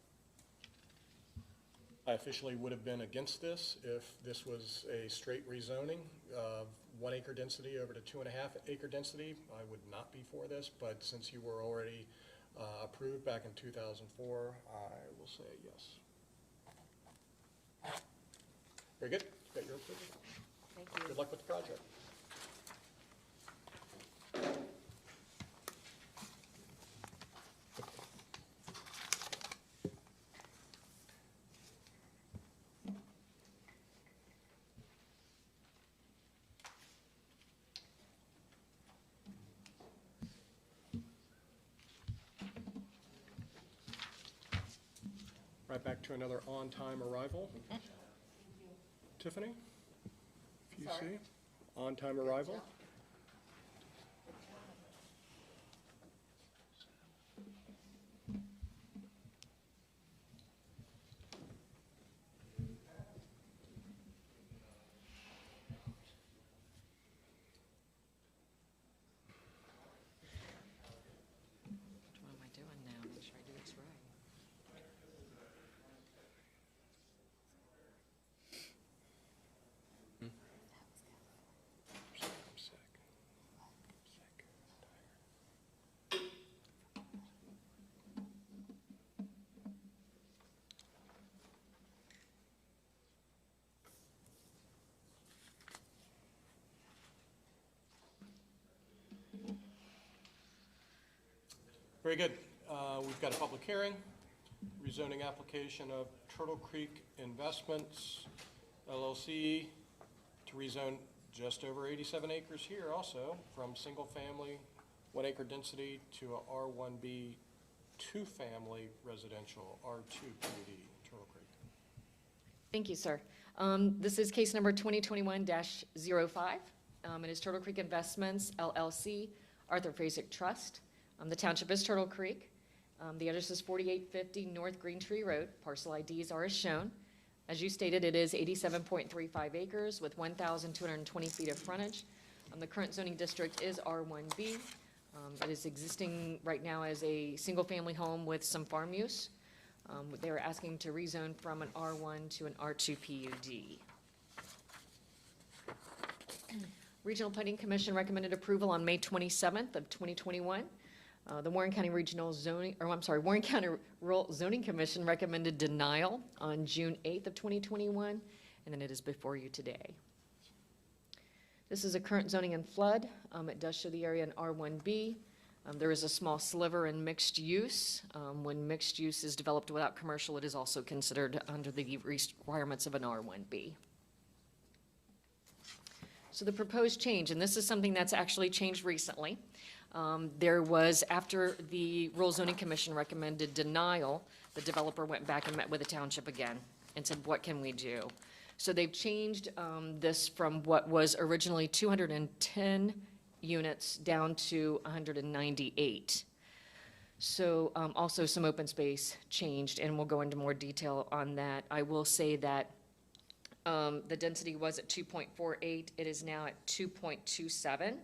Speaker 8: I officially would have been against this if this was a straight rezoning of 1 acre density over to 2.5 acre density. I would not be for this, but since you were already approved back in 2004, I will say yes. Very good. Got your approval.
Speaker 7: Thank you.
Speaker 8: Good luck with the project. Right back to another on-time arrival. Tiffany, if you see, on-time arrival.
Speaker 12: What am I doing now? Make sure I do this right.
Speaker 8: Very good. We've got a public hearing, rezoning application of Turtle Creek Investments LLC to rezone just over 87 acres here also from single-family 1 acre density to a R1B 2-family residential R2 PUD, Turtle Creek.
Speaker 12: Thank you, sir. This is case number 2021-05. It is Turtle Creek Investments, LLC, Arthur Frazek Trust. The township is Turtle Creek. The address is 4850 North Green Tree Road. Parcel IDs are as shown. As you stated, it is 87.35 acres with 1,220 feet of frontage. The current zoning district is R1B. It is existing right now as a single-family home with some farm use. They are asking to rezone from an R1 to an R2 PUD. Regional Planning Commission recommended approval on May 27th of 2021. The Warren County Warren County Rural Zoning Commission recommended denial on June 8th of 2021, and then it is before you today. This is a current zoning and flood. It does show the area in R1B. There is a small sliver in mixed use. When mixed use is developed without commercial, it is also considered under the requirements of an R1B. So the proposed change, and this is something that's actually changed recently. There was, after the Rural Zoning Commission recommended denial, the developer went back and met with the township again and said, what can we do? So they've changed this from what was originally 210 units down to 198. So also some open space changed, and we'll go into more detail on that. I will say that the density was at 2.48. It is now at 2.27.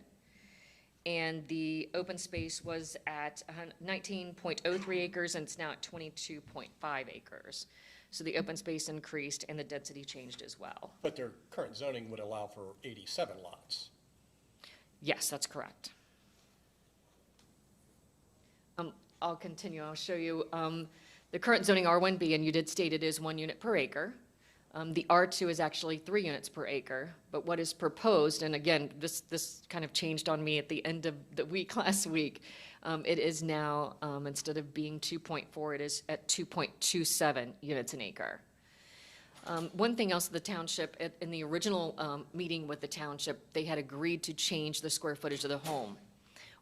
Speaker 12: And the open space was at 19.03 acres, and it's now at 22.5 acres. So the open space increased and the density changed as well.
Speaker 8: But their current zoning would allow for 87 lots.
Speaker 12: Yes, that's correct. I'll continue. I'll show you the current zoning R1B, and you did state it is 1 unit per acre. The R2 is actually 3 units per acre, but what is proposed, and again, this kind of changed on me at the end of the week last week, it is now, instead of being 2.4, it is at 2.27 units an acre. One thing else, the township, in the original meeting with the township, they had agreed to change the square footage of the home.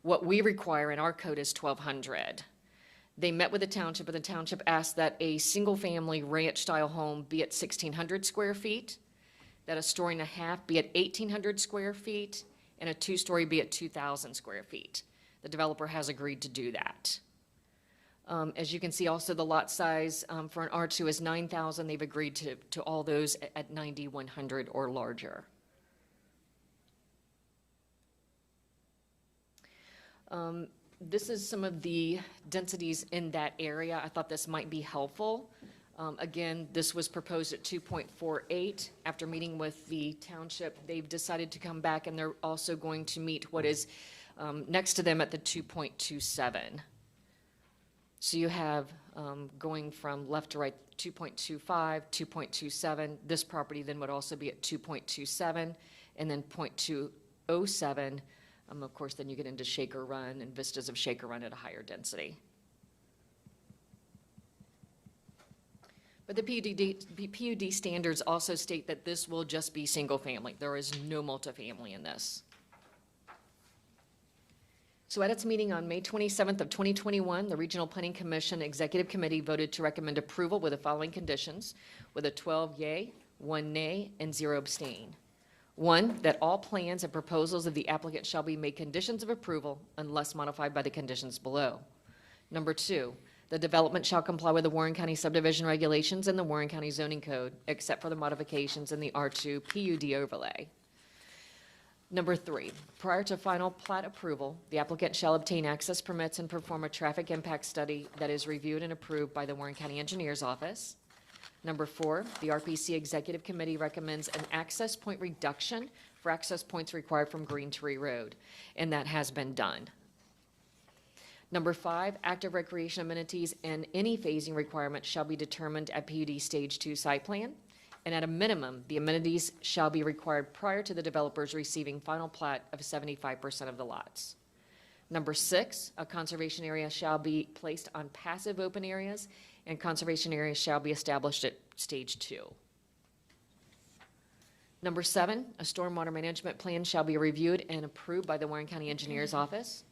Speaker 12: What we require in our code is 1,200. They met with the township, and the township asked that a single-family ranch-style home be at 1,600 square feet, that a story and a half be at 1,800 square feet, and a 2-story be at 2,000 square feet. The developer has agreed to do that. As you can see, also the lot size for an R2 is 9,000. They've agreed to all those at 9,100 or larger. This is some of the densities in that area. I thought this might be helpful. Again, this was proposed at 2.48. After meeting with the township, they've decided to come back, and they're also going to meet what is next to them at the 2.27. So you have, going from left to right, 2.25, 2.27. This property then would also be at 2.27, and then 0.207. Of course, then you get into Shaker Run and vistas of Shaker Run at a higher density. But the PUD standards also state that this will just be single-family. There is no multifamily in this. So at its meeting on May 27th of 2021, the Regional Planning Commission Executive Committee voted to recommend approval with the following conditions, with a 12 yea, 1 nay, and 0 abstain. 1, that all plans and proposals of the applicant shall be made conditions of approval unless modified by the conditions below. Number 2, the development shall comply with the Warren County subdivision regulations and the Warren County zoning code, except for the modifications in the R2 PUD overlay. Number 3, prior to final plat approval, the applicant shall obtain access permits and perform a traffic impact study that is reviewed and approved by the Warren County Engineers Office. Number 4, the RPC Executive Committee recommends an access point reduction for access points required from Green Tree Road, and that has been done. Number 5, active recreation amenities and any phasing requirements shall be determined at PUD Stage 2 site plan, and at a minimum, the amenities shall be required prior to the developers receiving final plat of 75% of the lots. Number 6, a conservation area shall be placed on passive open areas, and conservation areas shall be established at Stage 2. Number 7, a stormwater management plan shall be reviewed and approved by the Warren County Engineers Office.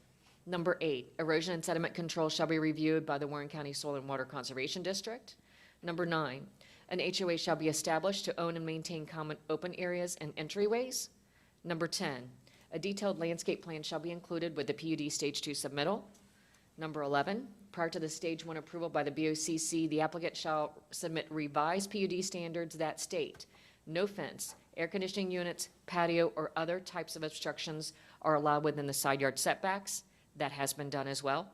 Speaker 12: Number 8, erosion and sediment control shall be reviewed by the Warren County Soil and Water Conservation District. Number 9, an HOA shall be established to own and maintain common open areas and entryways. Number 10, a detailed landscape plan shall be included with the PUD Stage 2 submittal. Number 11, prior to the Stage 1 approval by the BOCC, the applicant shall submit revised PUD standards that state no fence, air conditioning units, patio, or other types of obstructions are allowed within the side yard setbacks. That has been done as well.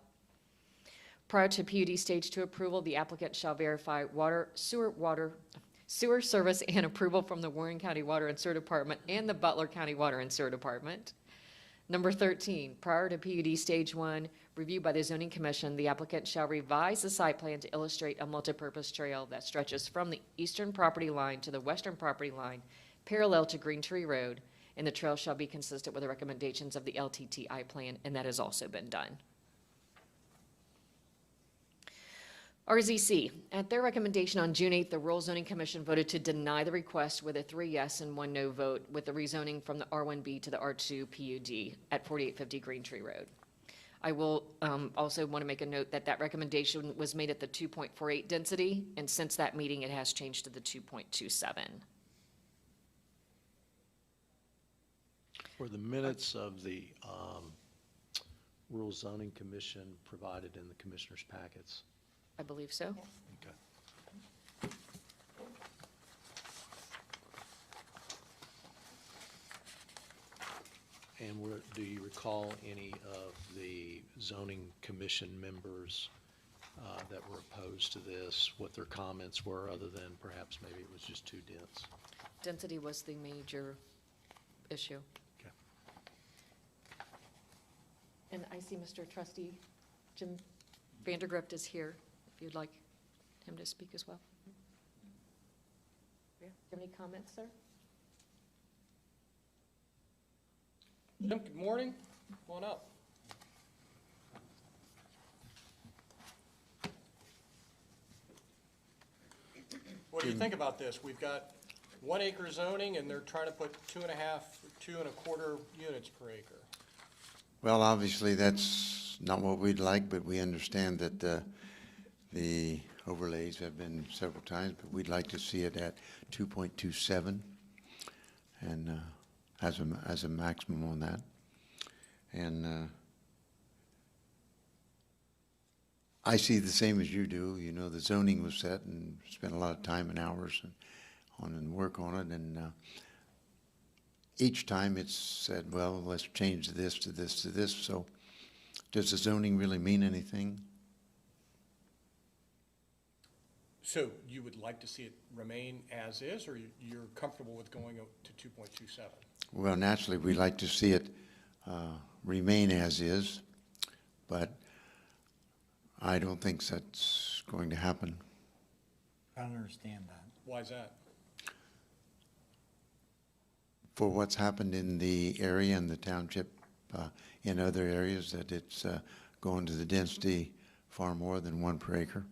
Speaker 12: Prior to PUD Stage 2 approval, the applicant shall verify sewer service and approval from the Warren County Water and Sewer Department and the Butler County Water and Sewer Department. Number 13, prior to PUD Stage 1 review by the Zoning Commission, the applicant shall revise the site plan to illustrate a multipurpose trail that stretches from the eastern property line to the western property line, parallel to Green Tree Road, and the trail shall be consistent with the recommendations of the LTTI plan, and that has also been done. RZC, at their recommendation on June 8th, the Rural Zoning Commission voted to deny the request with a 3 yes and 1 no vote with the rezoning from the R1B to the R2 PUD at 4850 Green Tree Road. I will also want to make a note that that recommendation was made at the 2.48 density, and since that meeting, it has changed to the 2.27.
Speaker 14: For the minutes of the Rural Zoning Commission provided in the commissioners' packets.
Speaker 12: I believe so.
Speaker 14: Okay. And do you recall any of the zoning commission members that were opposed to this, what their comments were, other than perhaps maybe it was just too dense?
Speaker 12: Density was the major issue.
Speaker 14: Okay.
Speaker 12: And I see Mr. Trustee Jim Vandergrift is here, if you'd like him to speak as well. Do you have any comments, sir?
Speaker 8: Jim, good morning. Come on up. What do you think about this? We've got 1 acre zoning, and they're trying to put 2.5, 2.25 units per acre.
Speaker 17: Well, obviously, that's not what we'd like, but we understand that the overlays have been several times, but we'd like to see it at 2.27 and as a maximum on that. And I see the same as you do. You know, the zoning was set and spent a lot of time and hours and work on it. And each time it's said, well, let's change this to this to this. So does the zoning really mean anything?
Speaker 8: So you would like to see it remain as is, or you're comfortable with going to 2.27?
Speaker 17: Well, naturally, we'd like to see it remain as is, but I don't think that's going to happen.
Speaker 6: I don't understand that.
Speaker 8: Why is that?
Speaker 17: For what's happened in the area and the township, in other areas, that it's going to the density far more than 1 per acre.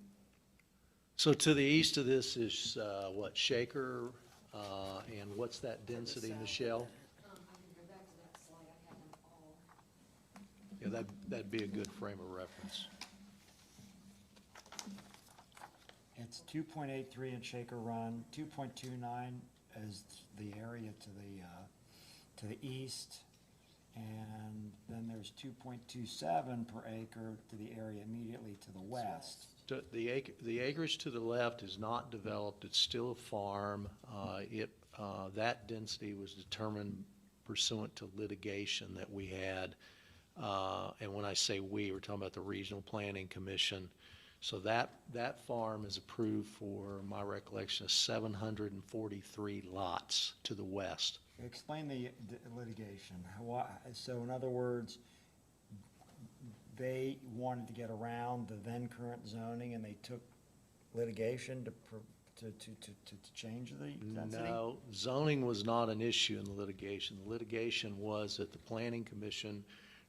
Speaker 14: So to the east of this is, what, Shaker, and what's that density, Michelle?
Speaker 2: I can go back to that slide, I have them all.
Speaker 14: Yeah, that'd be a good frame of reference.
Speaker 6: It's 2.83 in Shaker Run, 2.29 is the area to the east, and then there's 2.27 per acre to the area immediately to the west.
Speaker 14: The acreage to the left is not developed, it's still a farm. That density was determined pursuant to litigation that we had. And when I say we, we're talking about the Regional Planning Commission. So that farm is approved for, my recollection, is 743 lots to the west.
Speaker 6: Explain the litigation. So in other words, they wanted to get around the then current zoning and they took litigation to change the density?
Speaker 14: No, zoning was not an issue in the litigation. The litigation was that the Planning Commission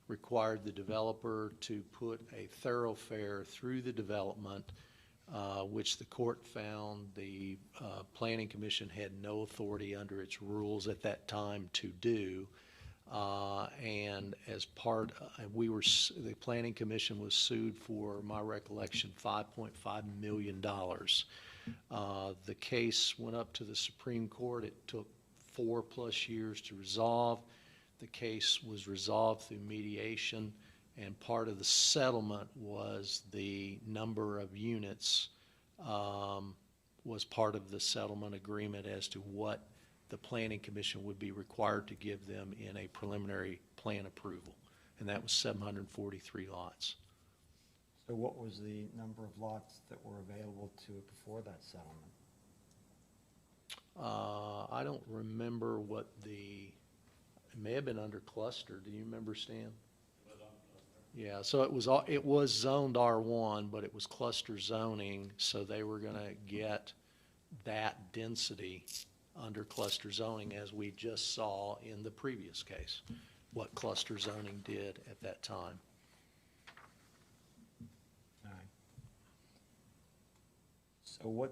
Speaker 14: required the developer to put a thoroughfare through the development, which the court found the Planning Commission had no authority under its rules at that time to do. And as part, the Planning Commission was sued for, my recollection, $5.5 million. The case went up to the Supreme Court. It took 4+ years to resolve. The case was resolved through mediation, and part of the settlement was the number of units was part of the settlement agreement as to what the Planning Commission would be required to give them in a preliminary plan approval, and that was 743 lots.
Speaker 6: So what was the number of lots that were available to it before that settlement?
Speaker 14: I don't remember what it may have been under cluster. Do you remember, Stan? Yeah, so it was zoned R1, but it was cluster zoning, so they were gonna get that density under cluster zoning, as we just saw in the previous case, what cluster zoning did at that time.
Speaker 6: All right. So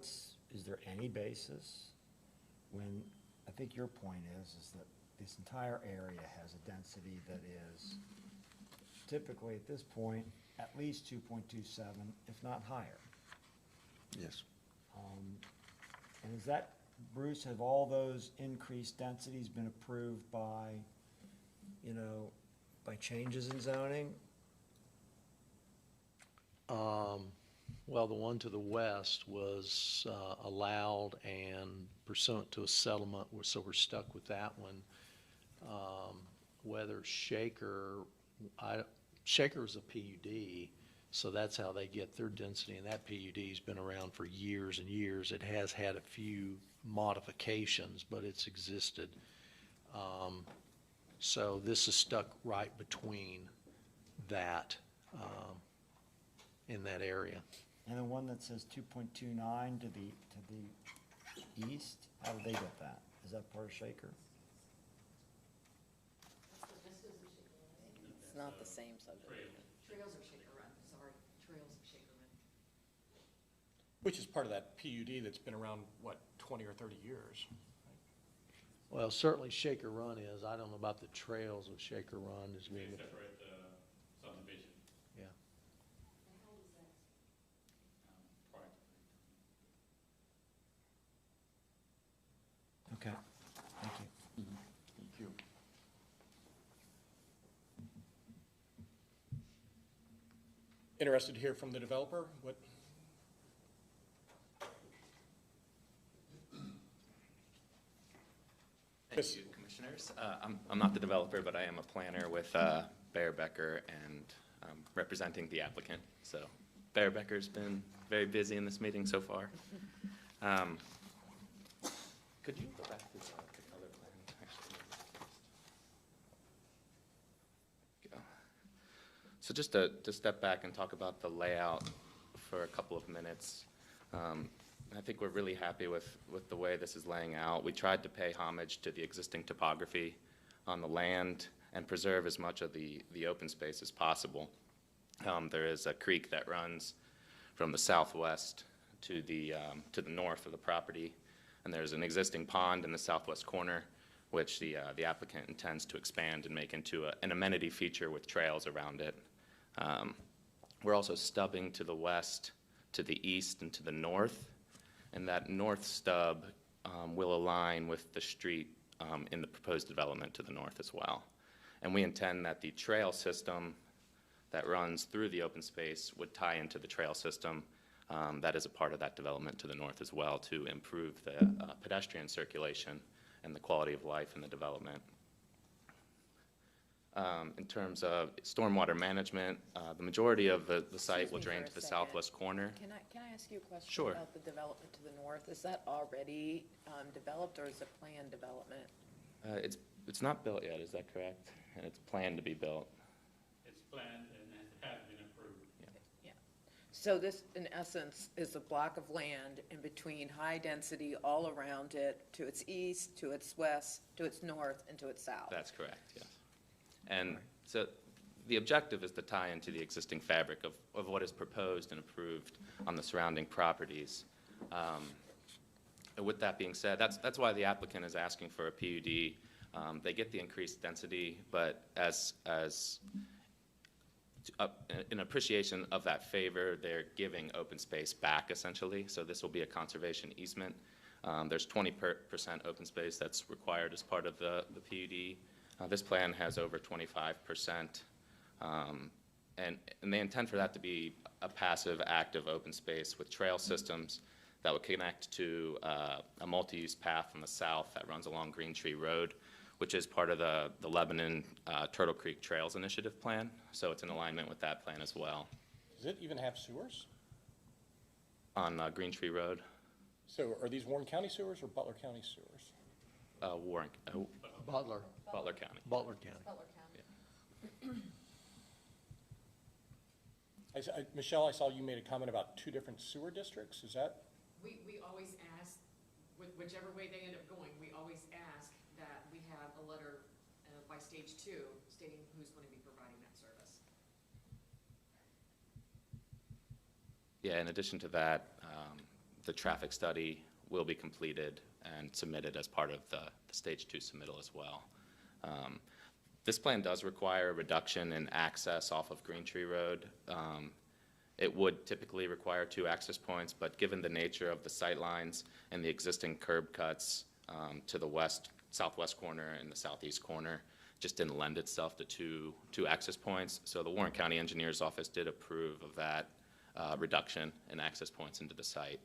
Speaker 6: is there any basis when, I think your point is that this entire area has a density that is typically at this point at least 2.27, if not higher.
Speaker 17: Yes.
Speaker 6: And is that, Bruce, have all those increased densities been approved by, by changes in zoning?
Speaker 14: Well, the one to the west was allowed and pursuant to a settlement, so we're stuck with that one. Whether Shaker is a PUD, so that's how they get their density, and that PUD's been around for years and years. It has had a few modifications, but it's existed. So this is stuck right between that, in that area.
Speaker 6: And the one that says 2.29 to the east, how did they get that? Is that part of Shaker?
Speaker 7: It's not the same subdivision.
Speaker 2: Trails of Shaker Run, sorry, Trails of Shaker Run.
Speaker 8: Which is part of that PUD that's been around, 20 or 30 years?
Speaker 14: Well, certainly Shaker Run is. I don't know about the trails of Shaker Run as being.
Speaker 15: Separate subdivision.
Speaker 14: Yeah.
Speaker 6: Okay, thank you.
Speaker 17: Thank you.
Speaker 8: interested to hear from the developer. What?
Speaker 18: Thank you, Commissioners. I'm not the developer, but I am a planner with Bear Becker and representing the applicant. So Bear Becker's been very busy in this meeting so far. Could you go back to the color plan, actually? Go. So just to step back and talk about the layout for a couple of minutes. I think we're really happy with the way this is laying out. We tried to pay homage to the existing topography on the land and preserve as much of the open space as possible. There is a creek that runs from the southwest to the north of the property, and there's an existing pond in the southwest corner, which the applicant intends to expand and make into an amenity feature with trails around it. We're also stubbing to the west, to the east, and to the north, and that north stub will align with the street in the proposed development to the north as well. And we intend that the trail system that runs through the open space would tie into the trail system that is a part of that development to the north as well to improve the pedestrian circulation and the quality of life in the development. In terms of stormwater management, the majority of the site will drain to the southwest corner.
Speaker 7: Can I ask you a question?
Speaker 18: Sure.
Speaker 7: About the development to the north? Is that already developed, or is it planned development?
Speaker 18: It's not built yet, is that correct? And it's planned to be built.
Speaker 15: It's planned and it has been approved.
Speaker 7: Yeah. So this, in essence, is a block of land in between high density all around it, to its east, to its west, to its north, and to its south.
Speaker 18: That's correct, yes. And so the objective is to tie into the existing fabric of what is proposed and approved on the surrounding properties. And with that being said, that's why the applicant is asking for a PUD. They get the increased density, but in appreciation of that favor, they're giving open space back essentially. So this will be a conservation easement. There's 20% open space that's required as part of the PUD. This plan has over 25%, and they intend for that to be a passive, active open space with trail systems that would connect to a multi-use path from the south that runs along Green Tree Road, which is part of the Lebanon Turtle Creek Trails Initiative plan. So it's in alignment with that plan as well.
Speaker 8: Does it even have sewers?
Speaker 18: On Green Tree Road?
Speaker 8: So are these Warren County sewers or Butler County sewers?
Speaker 18: Warren.
Speaker 14: Butler.
Speaker 18: Butler County.
Speaker 14: Butler County.
Speaker 2: Butler County.
Speaker 8: Michelle, I saw you made a comment about 2 different sewer districts. Is that?
Speaker 2: We always ask, whichever way they end up going, we always ask that we have a letter by stage 2 stating who's going to be providing that service.
Speaker 18: Yeah, in addition to that, the traffic study will be completed and submitted as part of the stage 2 submittal as well. This plan does require a reduction in access off of Green Tree Road. It would typically require 2 access points, but given the nature of the sight lines and the existing curb cuts to the southwest corner and the southeast corner, just didn't lend itself to two access points. So the Warren County Engineer's Office did approve of that reduction in access points into the site.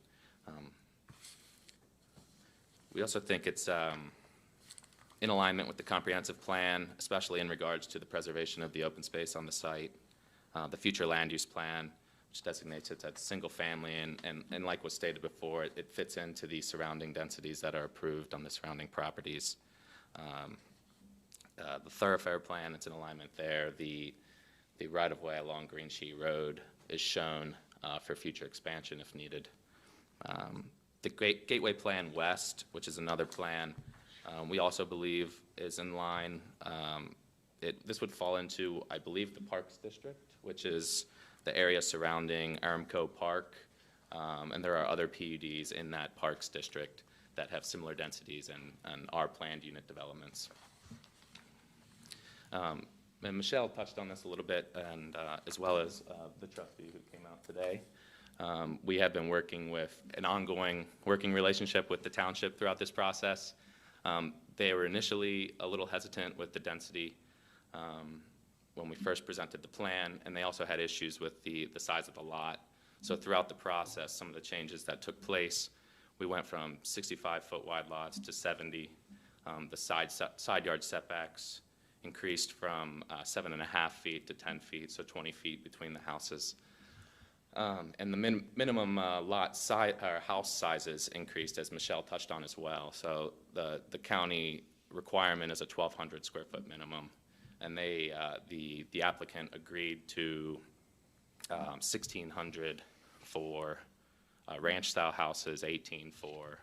Speaker 18: We also think it's in alignment with the comprehensive plan, especially in regards to the preservation of the open space on the site. The future land use plan, which designates it as single family, and like was stated before, it fits into the surrounding densities that are approved on the surrounding properties. The thoroughfare plan, it's in alignment there. The right-of-way along Green Tree Road is shown for future expansion if needed. The Gateway Plan West, which is another plan, we also believe is in line. This would fall into, I believe, the Parks District, which is the area surrounding Aramco Park, and there are other PUDs in that Parks District that have similar densities and are planned unit developments. And Michelle touched on this a little bit, and as well as the trustee who came out today. We have been working with an ongoing working relationship with the township throughout this process. They were initially a little hesitant with the density when we first presented the plan, and they also had issues with the size of the lot. So throughout the process, some of the changes that took place, we went from 65-foot wide lots to 70. The side yard setbacks increased from 7.5 feet to 10 feet, so 20 feet between the houses. And the minimum lot size, or house sizes increased, as Michelle touched on as well. So the county requirement is a 1,200 square foot minimum, and they, the applicant agreed to 1,600 for ranch-style houses, 18 for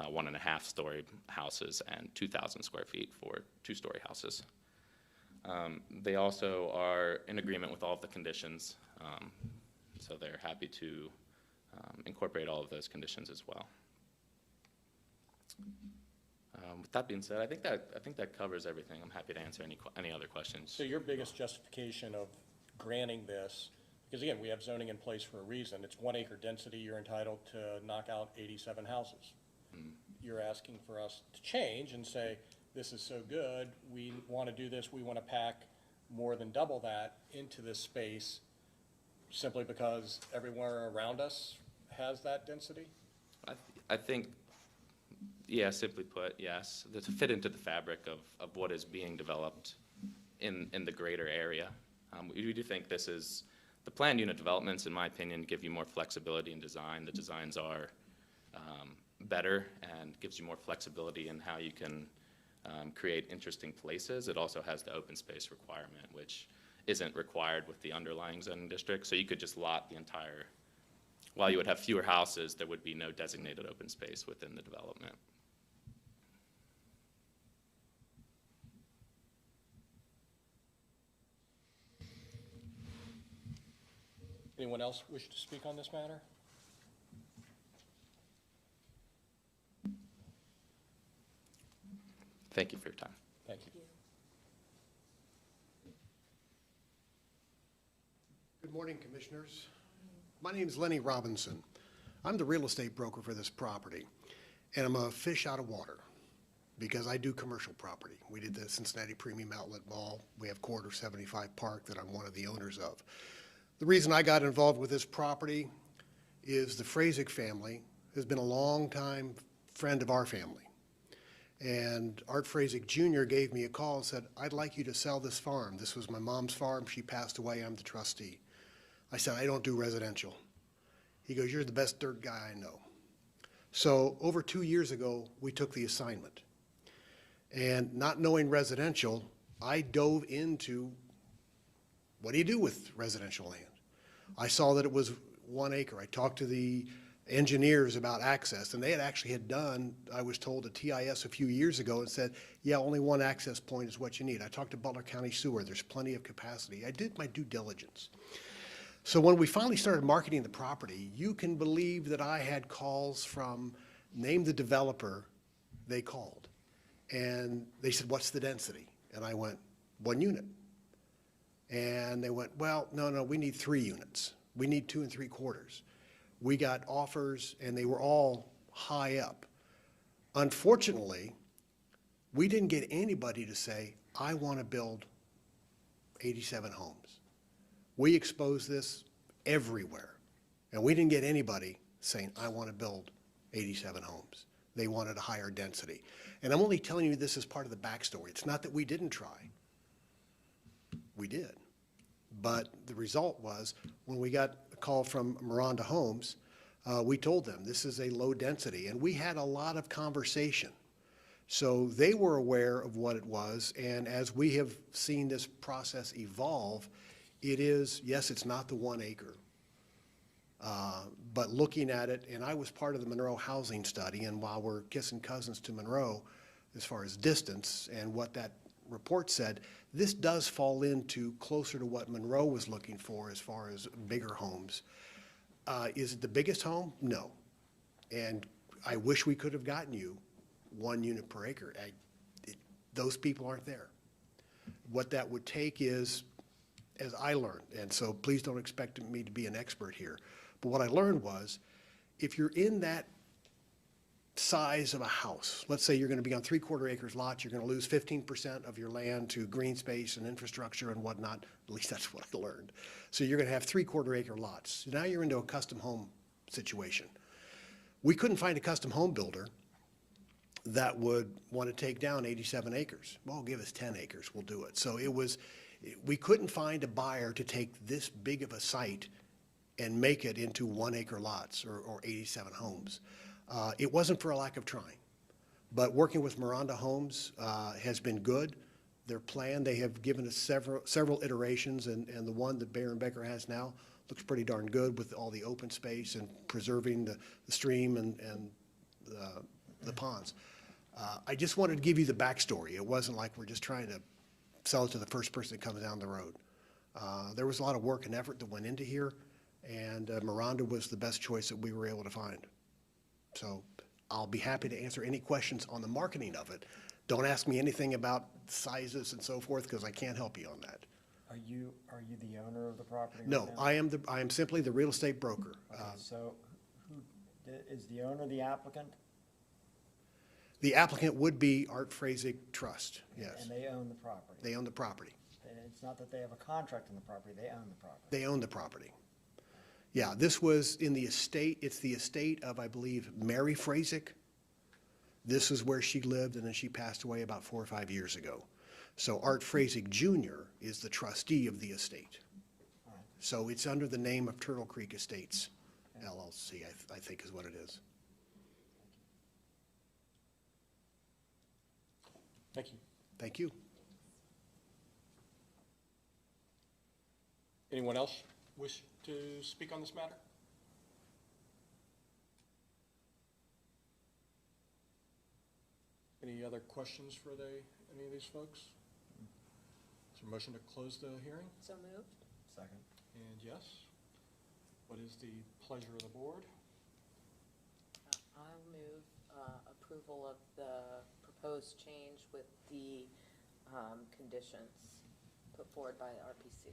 Speaker 18: 1.5-story houses, and 2,000 square feet for 2-story houses. They also are in agreement with all of the conditions, so they're happy to incorporate all of those conditions as well. With that being said, I think that covers everything. I'm happy to answer any other questions.
Speaker 8: So your biggest justification of granting this, because again, we have zoning in place for a reason. It's 1 acre density. You're entitled to knock out 87 houses. You're asking for us to change and say, this is so good, we want to do this, we want to pack more than double that into this space simply because everywhere around us has that density?
Speaker 18: I think, yeah, simply put, yes, to fit into the fabric of what is being developed in the greater area. We do think this is, the planned unit developments, in my opinion, give you more flexibility in design. The designs are better and gives you more flexibility in how you can create interesting places. It also has the open space requirement, which isn't required with the underlying zoning district. So you could just lot the entire, while you would have fewer houses, there would be no designated open space within the development.
Speaker 8: Anyone else wish to speak on this matter?
Speaker 18: Thank you for your time.
Speaker 8: Thank you.
Speaker 19: Good morning, Commissioners. My name is Lenny Robinson. I'm the real estate broker for this property, and I'm a fish out of water because I do commercial property. We did the Cincinnati Premium Outlet Mall. We have Corridor 75 Park that I'm one of the owners of. The reason I got involved with this property is the Frasick family has been a long-time friend of our family. And Art Frasick Jr. gave me a call and said, I'd like you to sell this farm. This was my mom's farm. She passed away. I'm the trustee. I said, I don't do residential. He goes, you're the best dirt guy I know. So over 2 years ago, we took the assignment. And not knowing residential, I dove into what do you do with residential land? I saw that it was 1 acre. I talked to the engineers about access, and they had done, I was told, a TIS a few years ago and said, yeah, only 1 access point is what you need. I talked to Butler County Sewer. There's plenty of capacity. I did my due diligence. So when we finally started marketing the property, you can believe that I had calls from, name the developer, they called. And they said, what's the density? And I went, 1 unit. And they went, well, no, we need 3 units. We need 2 3/4. We got offers, and they were all high up. Unfortunately, we didn't get anybody to say, I want to build 87 homes. We exposed this everywhere, and we didn't get anybody saying, I want to build 87 homes. They wanted a higher density. And I'm only telling you this as part of the backstory. It's not that we didn't try. We did. But the result was, when we got a call from Miranda Homes, we told them this is a low density, and we had a lot of conversation. So they were aware of what it was, and as we have seen this process evolve, it is, yes, it's not the 1 acre. But looking at it, and I was part of the Monroe housing study, and while we're kissing cousins to Monroe as far as distance and what that report said, this does fall into closer to what Monroe was looking for as far as bigger homes. Is it the biggest home? No. And I wish we could have gotten you 1 unit per acre. Those people aren't there. What that would take is, as I learned, and so please don't expect me to be an expert here, but what I learned was, if you're in that size of a house. Let's say you're going to be on 3/4 acres lots, you're going to lose 15% of your land to green space and infrastructure and whatnot. At least that's what I learned. So you're going to have 3/4 acre lots. Now you're into a custom home situation. We couldn't find a custom home builder that would want to take down 87 acres. Well, give us 10 acres, we'll do it. So we couldn't find a buyer to take this big of a site and make it into 1-acre lots or 87 homes. It wasn't for a lack of trying, but working with Miranda Homes has been good. Their plan, they have given us several iterations, and the one that Baron Becker has now looks pretty darn good with all the open space and preserving the stream and the ponds. I just wanted to give you the backstory. It wasn't like we're just trying to sell it to the first person that comes down the road. There was a lot of work and effort that went into here, and Miranda was the best choice that we were able to find. So I'll be happy to answer any questions on the marketing of it. Don't ask me anything about sizes and so forth, because I can't help you on that.
Speaker 6: Are you the owner of the property?
Speaker 19: No,
Speaker 6: right now?
Speaker 19: I am simply the real estate broker.
Speaker 6: Okay, so is the owner the applicant?
Speaker 19: The applicant would be Art Frazek Trust, yes.
Speaker 6: And they own the property?
Speaker 19: They own the property.
Speaker 6: And it's not that they have a contract on the property, they own the property?
Speaker 19: They own the property. Yeah, this was in the estate, it's the estate of, I believe, Mary Frazek. This is where she lived, and then she passed away about 4 or 5 years ago. So Art Frazek Jr. is the trustee of the estate.
Speaker 6: All right.
Speaker 19: So it's under the name of Turtle Creek Estates, LLC, I think is what it is.
Speaker 8: Thank you.
Speaker 19: Thank you.
Speaker 8: Anyone else wish to speak on this matter? Any other questions for any of these folks? Is there a motion to close the hearing?
Speaker 10: So moved.
Speaker 6: Second.
Speaker 8: And yes. What is the pleasure of the board?
Speaker 7: I'll move approval of the proposed change with the conditions put forward by the RPC.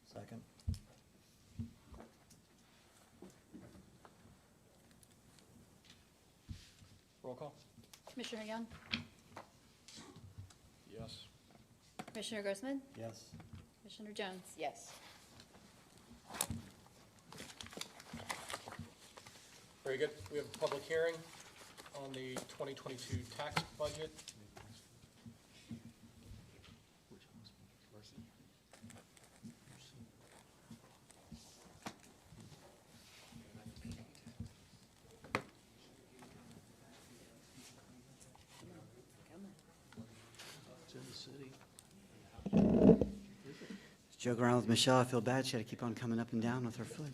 Speaker 6: Second.
Speaker 8: Roll call?
Speaker 1: Commissioner Young?
Speaker 8: Yes.
Speaker 1: Commissioner Grossman?
Speaker 6: Yes.
Speaker 1: Commissioner Jones?
Speaker 7: Yes.
Speaker 8: Very good. We have a public hearing on the 2022 tax budget.
Speaker 20: Joke around with Michelle. I feel bad. She had to keep on coming up and down with her foot.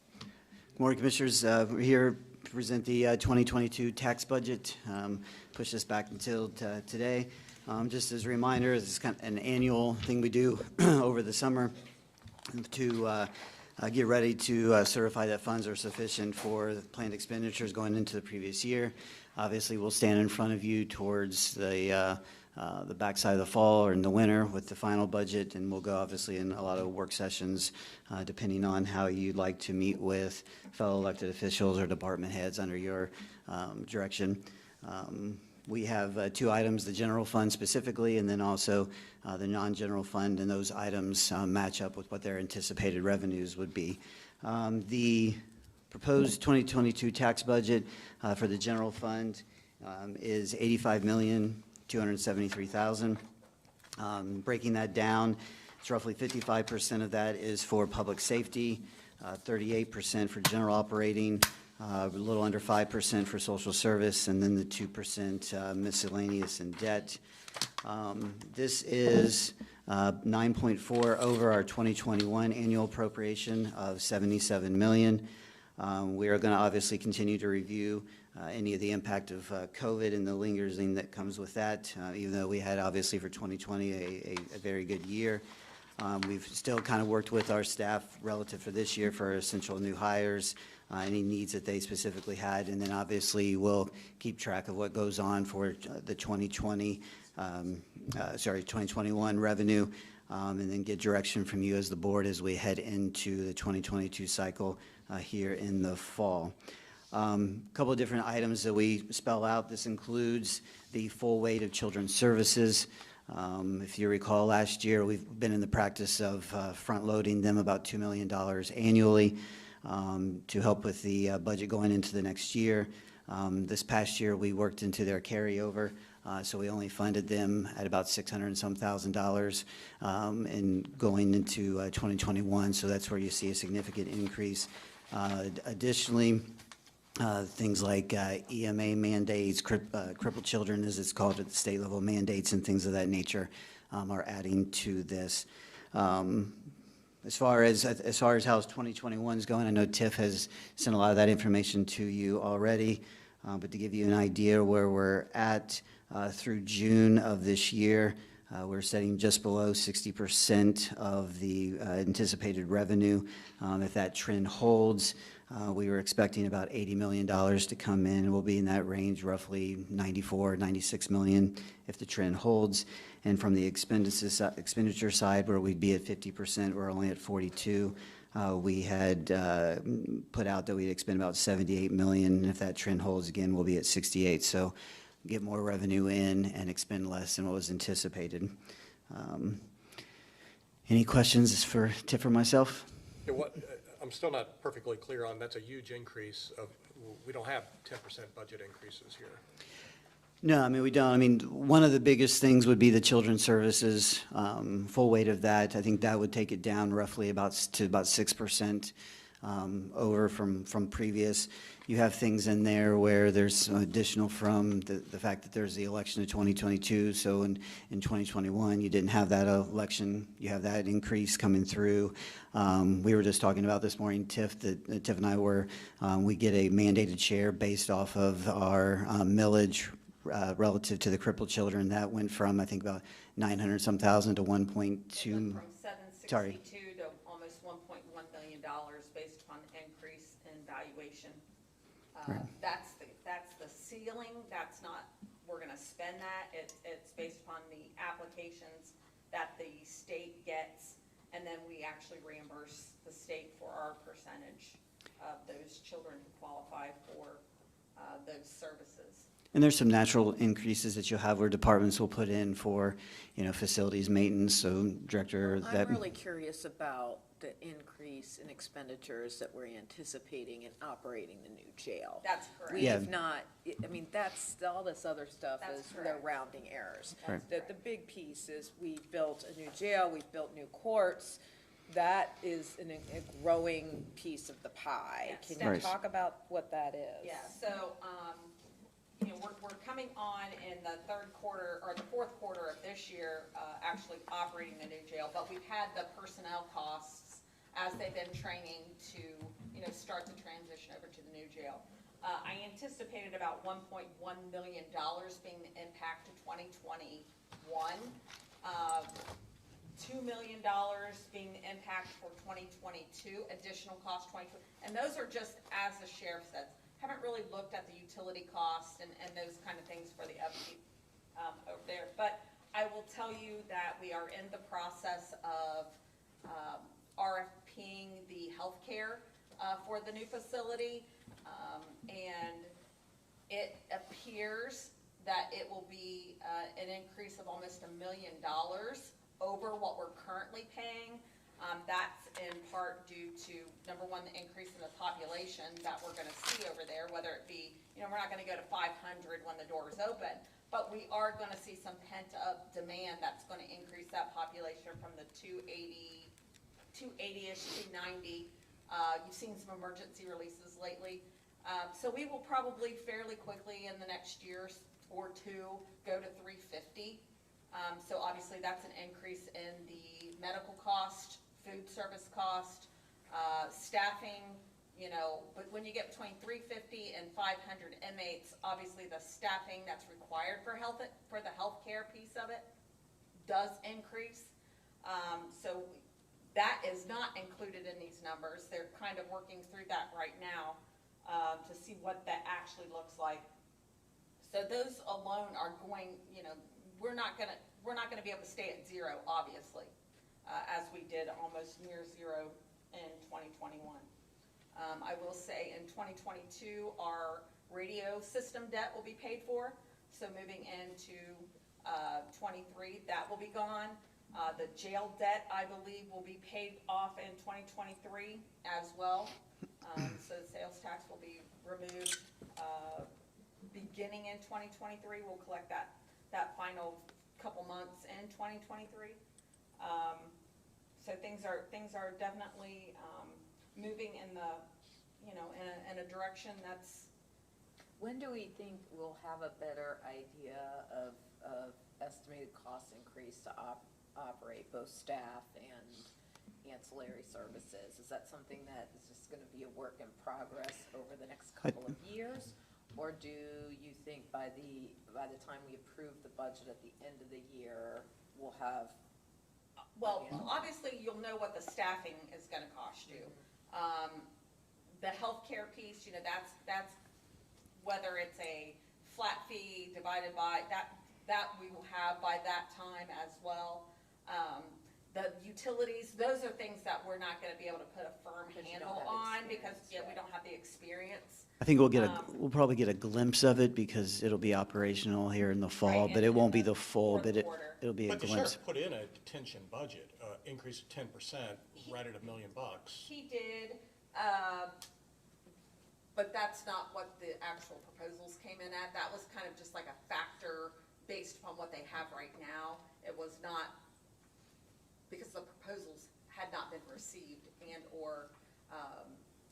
Speaker 20: Good morning, Commissioners. We're here to present the 2022 tax budget. Push this back until today. Just as a reminder, this is kind of an annual thing we do over the summer to get ready to certify that funds are sufficient for the planned expenditures going into the previous year. Obviously, we'll stand in front of you towards the backside of the fall or in the winter with the final budget, and we'll go obviously in a lot of work sessions depending on how you'd like to meet with fellow elected officials or department heads under your direction. We have 2 items, the general fund specifically, and then also the non-general fund, and those items match up with what their anticipated revenues would be. The proposed 2022 tax budget for the general fund is $85,273,000. Breaking that down, it's roughly 55% of that is for public safety, 38% for general operating, a little under 5% for social service, and then the 2% miscellaneous and debt. This is 9.4 over our 2021 annual appropriation of $77 million. We are going to obviously continue to review any of the impact of COVID and the lingering that comes with that, even though we had obviously for 2020 a very good year. We've still kind of worked with our staff relative for this year for essential new hires, any needs that they specifically had, and then obviously we'll keep track of what goes on for the 2021 revenue and then get direction from you as the board as we head into the 2022 cycle here in the fall. Couple of different items that we spell out. This includes the full weight of children's services. If you recall, last year, we've been in the practice of front-loading them about $2 million annually to help with the budget going into the next year. This past year, we worked into their carryover, so we only funded them at about $600 and some thousand, and going into 2021, so that's where you see a significant increase. Additionally, things like EMA mandates, crippled children, as it's called at the state level, mandates and things of that nature are adding to this. As far as how 2021 is going, I know Tiff has sent a lot of that information to you already, but to give you an idea where we're at through June of this year, we're setting just below 60% of the anticipated revenue. If that trend holds, we were expecting about $80 million to come in. We'll be in that range, roughly 94, 96 million if the trend holds. And from the expenditure side, where we'd be at 50%, we're only at 42. We had put out that we'd expend about 78 million. And if that trend holds again, we'll be at 68. So get more revenue in and expend less than what was anticipated. Any questions for Tiff or myself?
Speaker 8: Yeah, I'm still not perfectly clear on, that's a huge increase of, we don't have 10% budget increases here.
Speaker 20: No, I mean, we don't. I mean, one of the biggest things would be the children's services, full weight of that. I think that would take it down roughly about 6% over from previous. You have things in there where there's additional from the fact that there's the election of 2022. So in 2021, you didn't have that election. You have that increase coming through. We were just talking about this morning, Tiff, that Tiff and I were, we get a mandated share based off of our millage relative to the crippled children. That went from, I think, about 900 some thousand to 1.2.
Speaker 7: It went from 762
Speaker 20: Sorry.
Speaker 7: to almost $1.1 million based upon the increase in valuation.
Speaker 20: Right.
Speaker 7: That's the ceiling. That's not, we're gonna spend that. It's based upon the applications that the state gets, and then we actually reimburse the state for our percentage of those children who qualify for those services.
Speaker 20: And there's some natural increases that you'll have where departments will put in for, facilities maintenance. So Director,
Speaker 21: I'm really curious about the increase in expenditures that we're anticipating in operating the new jail.
Speaker 7: That's correct.
Speaker 21: We have not, I mean, that's, all this other stuff
Speaker 7: That's
Speaker 21: is, they're
Speaker 7: correct.
Speaker 21: rounding errors.
Speaker 20: Right.
Speaker 21: The big piece is we built a new jail, we've built new courts. That is a growing piece of the pie.
Speaker 7: Yes.
Speaker 21: Can you
Speaker 20: Right.
Speaker 21: talk about what that is?
Speaker 7: Yeah, so, we're coming on in the third quarter, or the fourth quarter of this year, actually operating the new jail, but we've had the personnel costs as they've been training to, start the transition over to the new jail. I anticipated about $1.1 million being the impact to 2021. $2 million being the impact for 2022, additional cost 2022, and those are just as the sheriff says. Haven't really looked at the utility costs and those kind of things for the upkeep over there. But I will tell you that we are in the process of RFPing the healthcare for the new facility, and it appears that it will be an increase of almost $1 million over what we're currently paying. That's in part due to, number one, the increase in the population that we're gonna see over there, whether it be, we're not gonna go to 500 when the doors open, but we are gonna see some pent-up demand that's gonna increase that population from the 280-ish to 90. You've seen some emergency releases lately. So we will probably fairly quickly in the next year or two go to 350. So obviously that's an increase in the medical cost, food service cost, staffing, but when you get between 350 and 500 inmates, obviously the staffing that's required for the healthcare piece of it does increase. So that is not included in these numbers. They're kind of working through that right now to see what that actually looks like. So those alone are going, we're not gonna be able to stay at zero, obviously.
Speaker 21: as we did almost near zero in 2021. I will say in 2022, our radio system debt will be paid for. So moving into 23, that will be gone. The jail debt, I believe, will be paid off in 2023 as well. So the sales tax will be removed beginning in 2023. We'll collect that final couple months in 2023. So things are definitely moving in the, in a direction that's.
Speaker 7: When do we think we'll have a better idea of estimated cost increase to operate both staff and ancillary services? Is that something that is just gonna be a work in progress over the next couple of years? Or do you think by the time we approve the budget at the end of the year, we'll have?
Speaker 21: Well, obviously, you'll know what the staffing is gonna cost you. The healthcare piece, that's whether it's a flat fee divided by, that we will have by that time as well. The utilities, those are things that we're not gonna be able to put a firm handle on because, we don't have the experience.
Speaker 20: I think we'll probably get a glimpse of it because it'll be operational here in the fall,
Speaker 21: Right,
Speaker 20: but it won't be the full, but it'll be a
Speaker 8: But the
Speaker 20: glimpse.
Speaker 8: sheriff put in a detention budget, increase of 10%, right at $1 million.
Speaker 21: He did, but that's not what the actual proposals came in at. That was kind of just like a factor based upon what they have right now. It was not, because the proposals had not been received and/or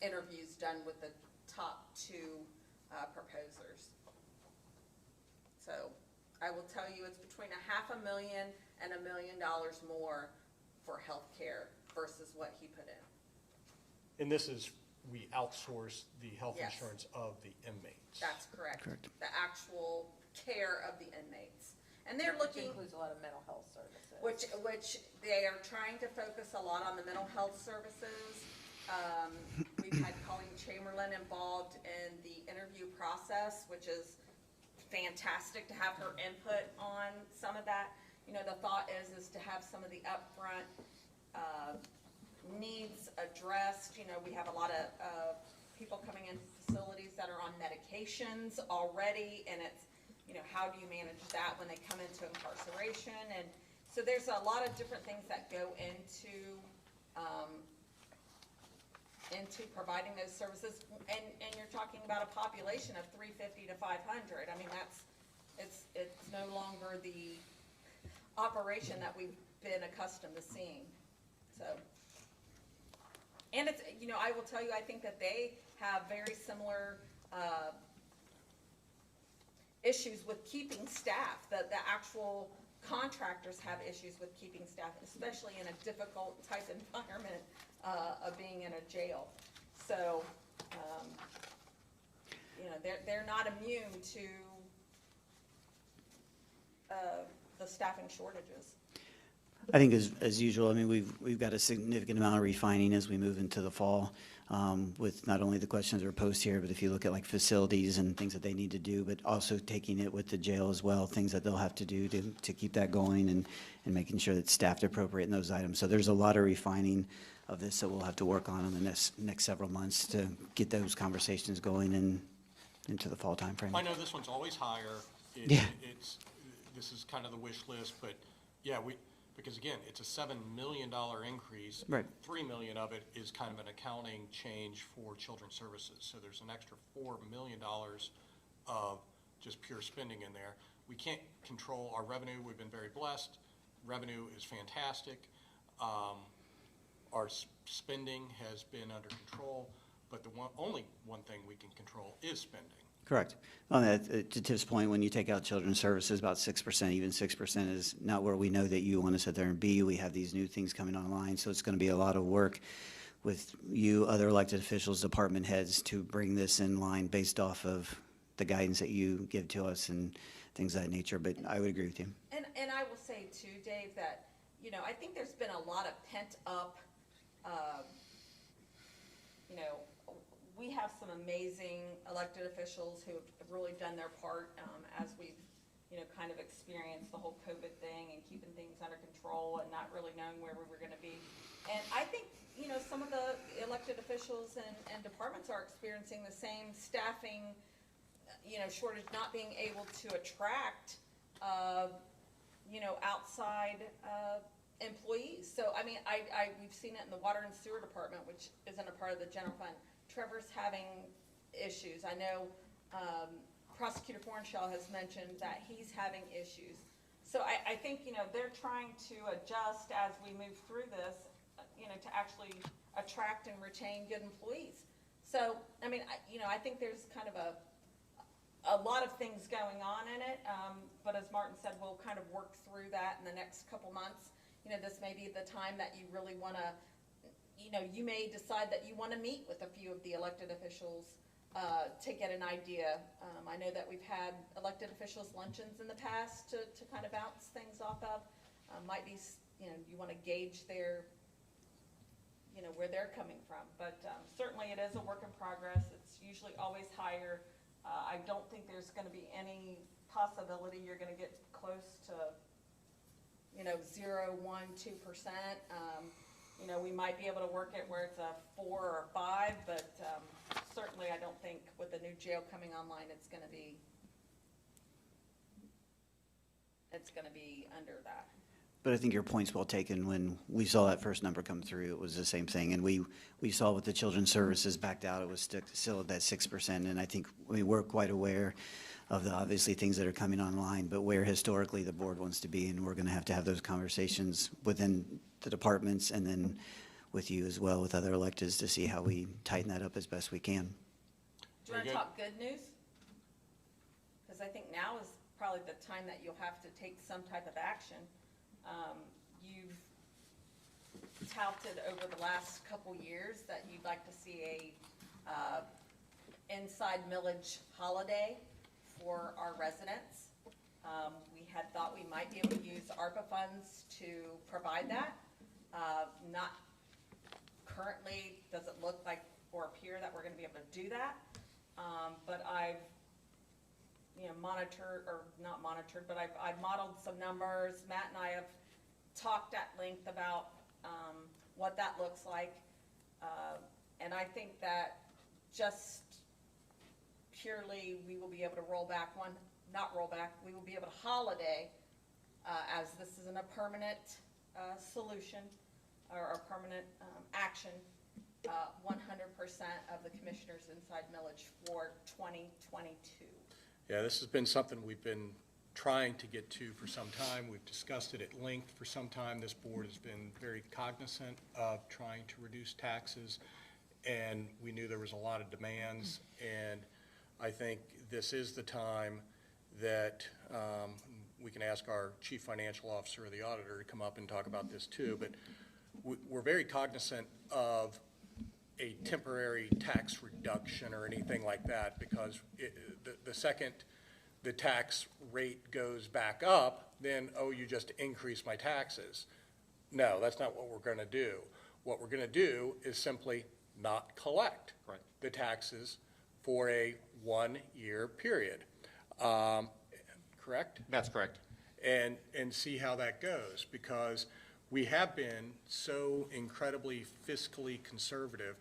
Speaker 21: interviews done with the top two proposers. So I will tell you, it's between $500,000 and $1 million more for healthcare versus what he put in.
Speaker 8: And this is, we outsource the health
Speaker 21: Yes.
Speaker 8: insurance of the inmates.
Speaker 21: That's correct.
Speaker 20: Correct.
Speaker 21: The actual care of the inmates. And they're looking,
Speaker 7: Which includes a lot of mental health services.
Speaker 21: which they are trying to focus a lot on the mental health services. We've had Colleen Chamberlain involved in the interview process, which is fantastic to have her input on some of that. The thought is to have some of the upfront needs addressed. We have a lot of people coming into facilities that are on medications already, and it's, how do you manage that when they come into incarceration? And so there's a lot of different things that go into providing those services. And you're talking about a population of 350 to 500. I mean, it's no longer the operation that we've been accustomed to seeing. So, and it's, I will tell you, I think that they have very similar issues with keeping staff. The actual contractors have issues with keeping staff, especially in a difficult type environment of being in a jail. So, they're not immune to the staffing shortages.
Speaker 20: I think as usual, I mean, we've got a significant amount of refining as we move into the fall, with not only the questions that are posed here, but if you look at like facilities and things that they need to do, but also taking it with the jail as well, things that they'll have to do to keep that going and making sure that staffed appropriate in those items. So there's a lot of refining of this that we'll have to work on in the next several months to get those conversations going and into the fall timeframe.
Speaker 8: I know this one's always higher.
Speaker 20: Yeah.
Speaker 8: This is kind of the wish list, but yeah, because again, it's a $7 million increase.
Speaker 20: Right.
Speaker 8: $3 million of it is kind of an accounting change for children's services. So there's an extra $4 million of just pure spending in there. We can't control our revenue. We've been very blessed. Revenue is fantastic. Our spending has been under control, but the only one thing we can control is spending.
Speaker 20: Correct. On that, to Tiff's point, when you take out children's services, about 6%, even 6% is not where we know that you want to sit there and be. We have these new things coming online, so it's going to be a lot of work with you, other elected officials, department heads, to bring this in line based off of the guidance that you give to us and things of that nature, but I would agree with you.
Speaker 21: And I will say too, Dave, that, I think there's been a lot of pent up, we have some amazing elected officials who have really done their part, as we've, kind kind of experienced the whole COVID thing and keeping things under control and not really knowing where we were gonna be. And I think, you know, some of the elected officials and departments are experiencing the same staffing, you know, shortage, not being able to attract, you know, outside, employees. So, I mean, we've seen it in the water and sewer department, which isn't a part of the general fund. Trevor's having issues. I know, Prosecutor Forenshaw has mentioned that he's having issues. So I think, you know, they're trying to adjust as we move through this, you know, to actually attract and retain good employees. So, I mean, you know, I think there's kind of a lot of things going on in it, but as Martin said, we'll kind of work through that in the next couple months. You know, this may be the time that you really want to, you know, you may decide that you want to meet with a few of the elected officials to get an idea. I know that we've had elected officials luncheons in the past to kind of bounce things off of. Might be, you know, you want to gauge their, you know, where they're coming from. But certainly it is a work in progress. It's usually always higher. I don't think there's going to be any possibility you're going to get close to, you know, 0, 1, 2%. You know, we might be able to work it where it's a 4 or 5, but certainly I don't think with the new jail coming online, it's going to be under that.
Speaker 20: But I think your point's well taken. When we saw that first number come through, it was the same thing. And we saw with the Children's Services backed out, it was still at that 6%. And I think we're quite aware of the obviously things that are coming online, but where historically the board wants to be, and we're going to have those conversations within the departments and then with you as well, with other electeds, to see how we tighten that up as best we can.
Speaker 21: Do you want to talk good news? Because I think now is probably the time that you'll have to take some type of action. You've touted over the last couple years that you'd like to see a inside millage holiday for our residents. We had thought we might be able to use ARPA funds to provide that. Not currently does it look like or appear that we're going to be able to do that. But I've, you know, I've modeled some numbers. Matt and I have talked at length about what that looks like. And I think that just purely we will be able to we will be able to holiday, as this isn't a permanent solution or a permanent action, 100% of the commissioners' inside millage for 2022.
Speaker 8: Yeah, this has been something we've been trying to get to for some time. We've discussed it at length for some time. This board has been very cognizant of trying to reduce taxes, and we knew there was a lot of demands, and I think this is the time that we can ask our chief financial officer or the auditor to come up and talk about this too, but we're very cognizant of a temporary tax reduction or anything like that, because the second the tax rate goes back up, then, oh, you just increase my taxes. No, that's not what we're going to do. What we're going to do is simply not collect the taxes for a 1-year period. Correct?
Speaker 18: That's correct.
Speaker 8: And see how that goes, because we have been so incredibly fiscally conservative.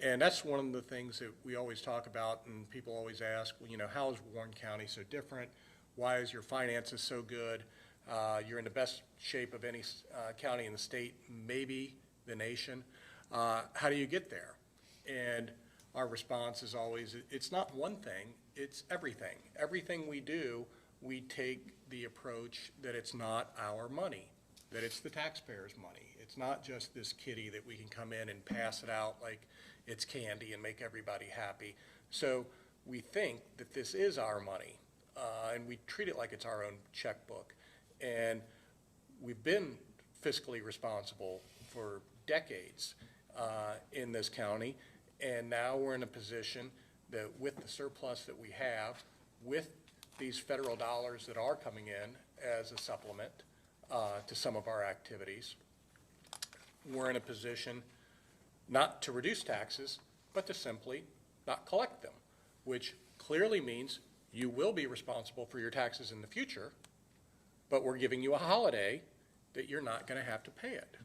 Speaker 8: And that's one of the things that we always talk about, and people always ask, well, you know, how is Warren County so different? Why is your finances so good? You're in the best shape of any county in the state, maybe the nation. How do you get there? And our response is always, it's not one thing, it's everything. Everything we do, we take the approach that it's not our money, that it's the taxpayers' money. It's not just this kitty that we can come in and pass it out like it's candy and make everybody happy. So we think that this is our money, and we treat it like it's our own checkbook. And we've been fiscally responsible for decades in this county, and now we're in a position that with the surplus that we have, with these federal dollars that are coming in as a supplement to some of our activities, we're in a position not to reduce taxes, but to simply not collect them, which clearly means you will be responsible for your taxes in the future, but we're giving you a holiday that you're not gonna have to pay it.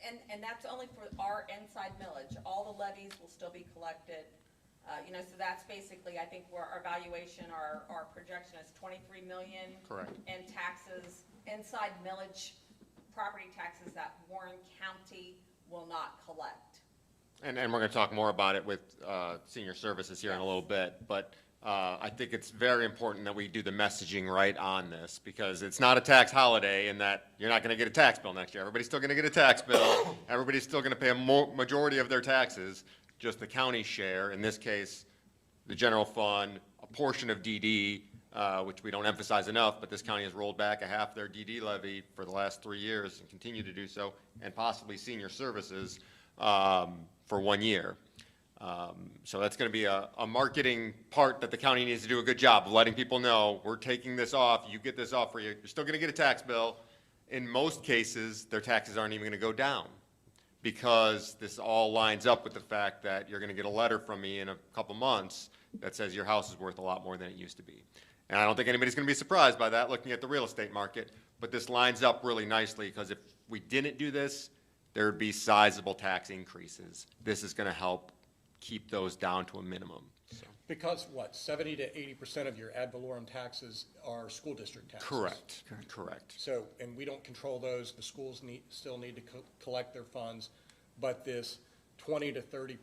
Speaker 21: And that's only for our inside millage. All the levies will still be collected. So that's basically, I think, where our valuation, our projection is 23 million.
Speaker 16: Correct.
Speaker 21: In taxes, inside millage, property taxes that Warren County will not collect.
Speaker 3: And we're going to talk more about it with senior services here in a little bit, but I think it's very important that we do the messaging right on this, because it's not a tax holiday in that you're not going to get a tax bill next year. Everybody's still going to get a tax bill. Everybody's still going to pay a majority of their taxes, just the county share, in this case, the general fund, a portion of DD, which we don't emphasize enough, but this county has rolled back a half their DD levy for the last 3 years and continue to do so, and possibly senior services for 1 year. So that's going to be a marketing part that the county needs to do a good job of letting people know, we're taking this off, you get this off for you, you're still going to get a tax bill. In most cases, their taxes aren't even going to go down, because this all lines up with the fact that you're going to get a letter from me in a couple months that says your house is worth a lot more than it used to be. And I don't think anybody's going to be surprised by that looking at the real estate market, but this lines up really nicely, because if we didn't do this, there would be sizable tax increases. This is going to help keep those down to a minimum. So.
Speaker 8: Because what, 70 to 80% of your ad valorem taxes are school district taxes?
Speaker 3: Correct, correct.
Speaker 8: So, and we don't control those, the schools still need to collect their funds, but this 20 to 30%,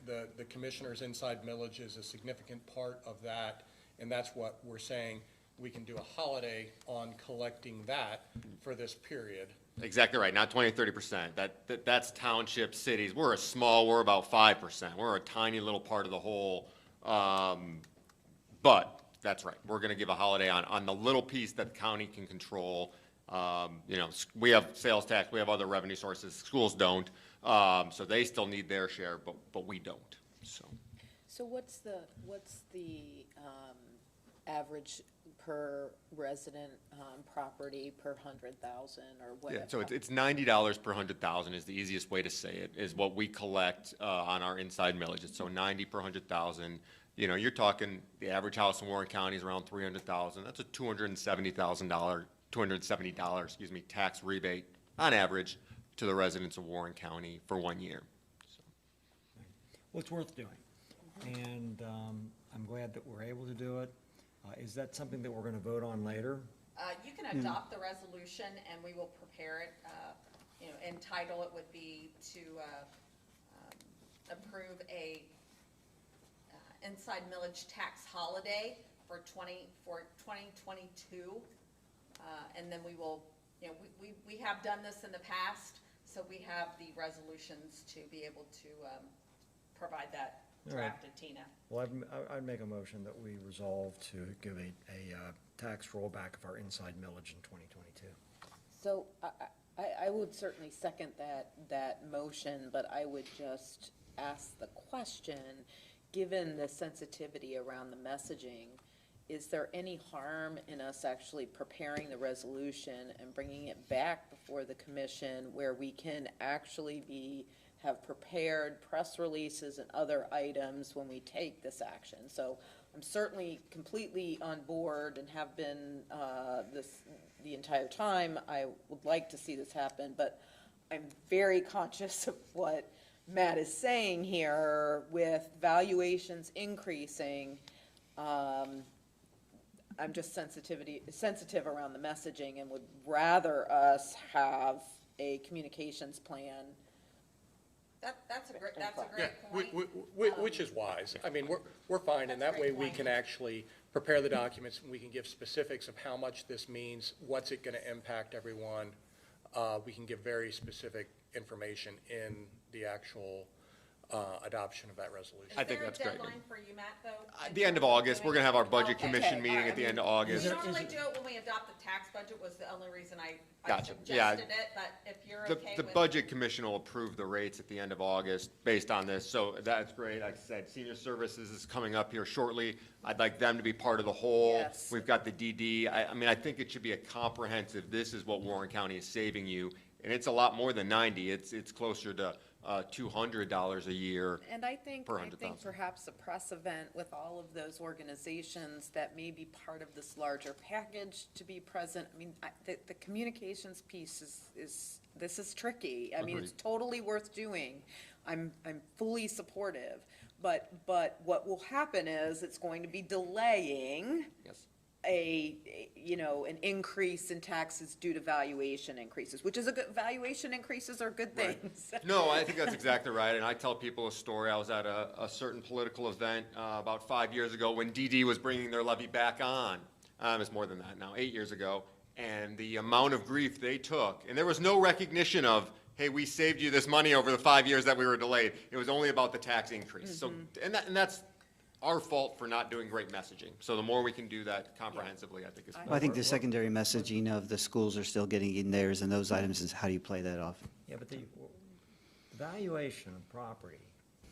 Speaker 8: the commissioner's inside millage is a significant part of that, and that's what we're saying, we can do a holiday on collecting that for this period.
Speaker 3: Exactly right, not 20, 30%. That's townships, cities. We're about 5%. We're a tiny little part of the whole, but that's right. We're gonna give a holiday on the little piece that the county can control. We have sales tax, we have other revenue sources, schools don't. So they still need their share, but we don't, so.
Speaker 7: So what's the average per resident property per 100,000 or whatever?
Speaker 3: Yeah, so it's $90 per 100,000 is the easiest way to say it, is what we collect on our inside millages. So 90 per 100,000. You're talking the average house in Warren County is around 300,000. That's a $270 tax rebate on average to the residents of Warren County for 1 year. So.
Speaker 6: Well, it's worth doing, and I'm glad that we're able to do it. Is that something that we're going to vote on later?
Speaker 21: You can adopt the resolution and we will prepare it. And title it would be to approve a inside millage tax holiday for 2022. And then we will, we have done this in the past, so we have the resolutions to be able to provide that drafted, Tina.
Speaker 6: Well, I'd make a motion that we resolve to give a tax rollback of our inside millage in 2022.
Speaker 7: So I would certainly second that motion, but I would just ask the question, given the sensitivity around the messaging, is there any harm in us actually preparing the resolution and bringing it back before the commission where we can actually have prepared press releases and other items when we take this action? So I'm certainly completely on board and have been the entire time. I would like to see this happen, but I'm very conscious of what Matt is saying here with valuations increasing. I'm just sensitive around the messaging and would rather us have a communications plan.
Speaker 21: That's a great point.
Speaker 8: Which is wise. I mean, we're fine, and that way we can actually prepare the documents, and we can give specifics of how much this means, what's it going to impact everyone. We can give very specific information in the actual adoption of that resolution.
Speaker 3: I think that's great.
Speaker 21: Is there a deadline for you, Matt, though?
Speaker 3: At the end of August, we're going to have our budget commission meeting at the end of August.
Speaker 21: We normally do it when we adopt the tax budget, was the only reason I
Speaker 3: Gotcha.
Speaker 21: suggested it, but if you're okay
Speaker 3: The
Speaker 21: with.
Speaker 3: budget commission will approve the rates at the end of August based on this, so that's great. Like I said, senior services is coming up here shortly. I'd like them to be part of the whole.
Speaker 7: Yes.
Speaker 3: We've got the DD. I think it should be a comprehensive, this is what Warren County is saving you, and it's a lot more than 90. It's closer to $200 a year.
Speaker 7: And I think
Speaker 3: Per 100,000.
Speaker 7: perhaps a press event with all of those organizations that may be part of this larger package to be present. I mean, the communications piece this is tricky. I mean, it's
Speaker 3: Agreed.
Speaker 7: totally worth doing. I'm fully supportive. But what will happen is it's going to be delaying
Speaker 3: Yes.
Speaker 7: an increase in taxes due to valuation increases, which is a good, valuation increases are good things.
Speaker 3: No, I think that's exactly right, and I tell people a story. I was at a certain political event about 5 years ago when DD was bringing their levy back on. It's more than that now, 8 years ago, and the amount of grief they took, and there was no recognition of, hey, we saved you this money over the 5 years that we were delayed. It was only about the tax increase. So, and that's our fault for not doing great messaging. So the more we can do that comprehensively, I think is.
Speaker 20: Well, I think the secondary messaging of the schools are still getting in theirs and those items is how do you play that off?
Speaker 6: Yeah, but the valuation of property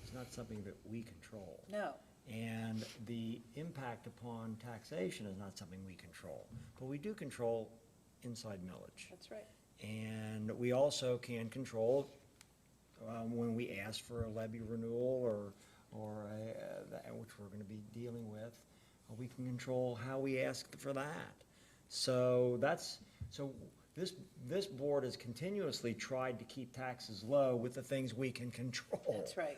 Speaker 6: is not something that we control.
Speaker 7: No.
Speaker 6: And the impact upon taxation is not something we control. But we do control inside millage.
Speaker 7: That's right.
Speaker 6: And we also can control when we ask for a levy renewal or which we're going to be dealing with, we can control how we ask for that. So this board has continuously tried to keep taxes low with the things we can control.
Speaker 7: That's right.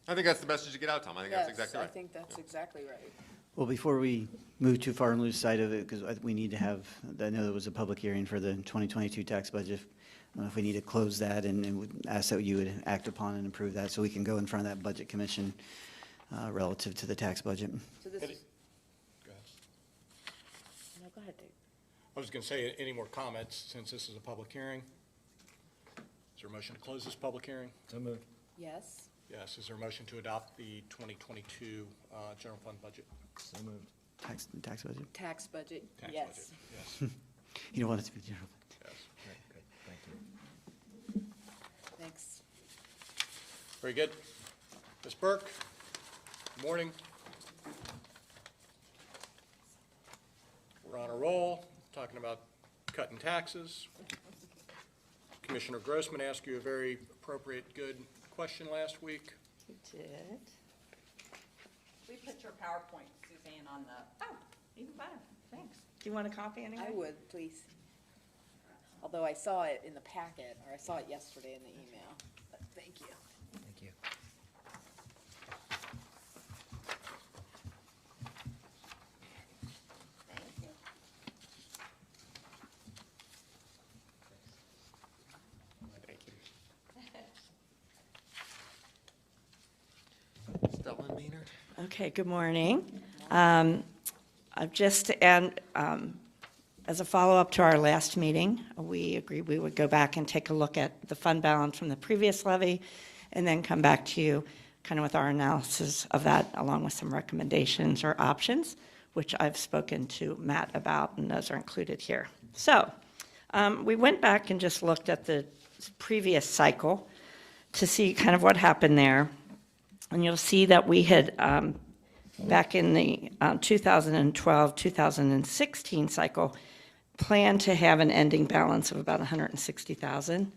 Speaker 3: I think that's the message to get out, Tom. I think that's exactly right.
Speaker 7: I think that's exactly right.
Speaker 20: Well, before we move too far and lose sight of it, because we need to have, I know there was a public hearing for the 2022 tax budget. I don't know if we need to close that and would ask that you would act upon and approve that so we can go in front of that budget commission relative to the tax budget.
Speaker 7: So this is.
Speaker 8: Go ahead.
Speaker 7: No, go ahead, Dave.
Speaker 8: I was going to say, any more comments since this is a public hearing? Is there a motion to close this public hearing?
Speaker 6: So moved.
Speaker 7: Yes.
Speaker 8: Yes. Is there a motion to adopt the 2022 general fund budget?
Speaker 6: So moved.
Speaker 20: Tax budget?
Speaker 7: Tax budget,
Speaker 8: Tax
Speaker 7: yes.
Speaker 8: budget, yes.
Speaker 20: You don't want it to be general.
Speaker 8: Yes.
Speaker 6: Right, good, thank you.
Speaker 7: Thanks.
Speaker 8: Very good. Ms. Burke, good morning. We're on a roll, talking about cutting taxes. Commissioner Grossman asked you a very appropriate, good question last week.
Speaker 10: You did.
Speaker 21: We put your PowerPoint, Suzanne, on the,
Speaker 10: Oh, even better, thanks. Do you want a copy anyway?
Speaker 7: I would, please. Although I saw it in the packet, or I saw it yesterday in the email, but thank you.
Speaker 6: Thank you.
Speaker 3: Thank you. Stellan Maynard.
Speaker 5: Okay, good morning. As a follow-up to our last meeting, we agreed we would go back and take a look at the fund balance from the previous levy and then come back to you kind of with our analysis of that along with some recommendations or options, which I've spoken to Matt about, and those are included here. So we went back and just looked at the previous cycle to see kind of what happened there. And you'll see that we had, back in the 2012, 2016 cycle, planned to have an ending balance of about 160,000,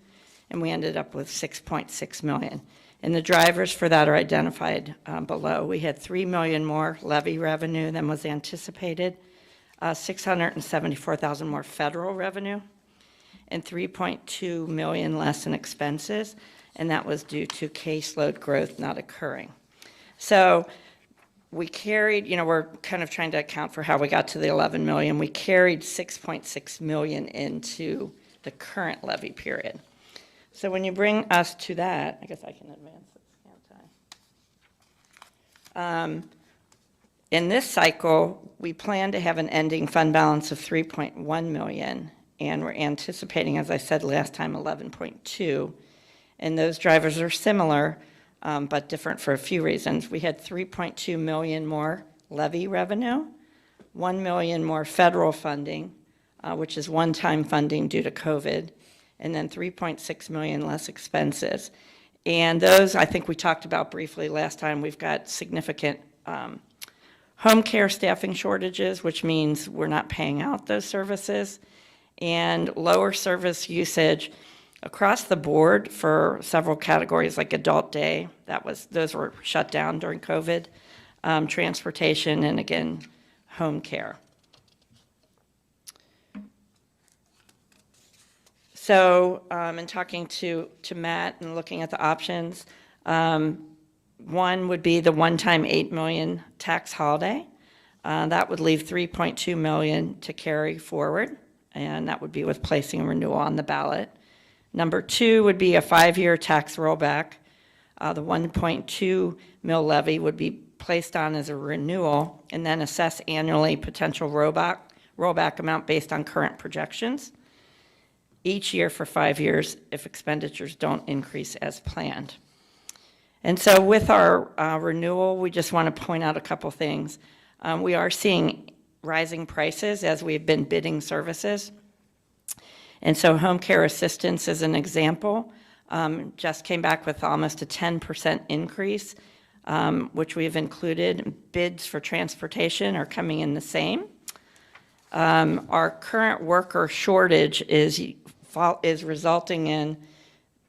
Speaker 5: and we ended up with 6.6 million. And the drivers for that are identified below. We had 3 million more levy revenue than was anticipated, 674,000 more federal revenue, and 3.2 million less in expenses, and that was due to caseload growth not occurring. So we carried, we're kind of trying to account for how we got to the 11 million. We carried 6.6 million into the current levy period. So when you bring us to that, I guess I can advance this, can't I? In this cycle, we plan to have an ending fund balance of 3.1 million, and we're anticipating, as I said last time, 11.2. And those drivers are similar, but different for a few reasons. We had 3.2 million more levy revenue, 1 million more federal funding, which is one-time funding due to COVID, and then 3.6 million less expenses. And those, I think we talked about briefly last time, we've got significant home care staffing shortages, which means we're not paying out those services, and lower service usage Across the board for several categories like adult day, those were shut down during COVID, transportation, and again, home care. So in talking to Matt and looking at the options, one would be the one-time $8 million tax holiday. That would leave $3.2 million to carry forward, and that would be with placing a renewal on the ballot. Number two would be a 5-year tax rollback. The 1.2 mil levy would be placed on as a renewal and then assess annually potential rollback amount based on current projections each year for 5 years if expenditures don't increase as planned. And so with our renewal, we just want to point out a couple things. We are seeing rising prices as we've been bidding services. And so home care assistance is an example. Just came back with almost a 10% increase, which we've included. Bids for transportation are coming in the same. Our current worker shortage is resulting in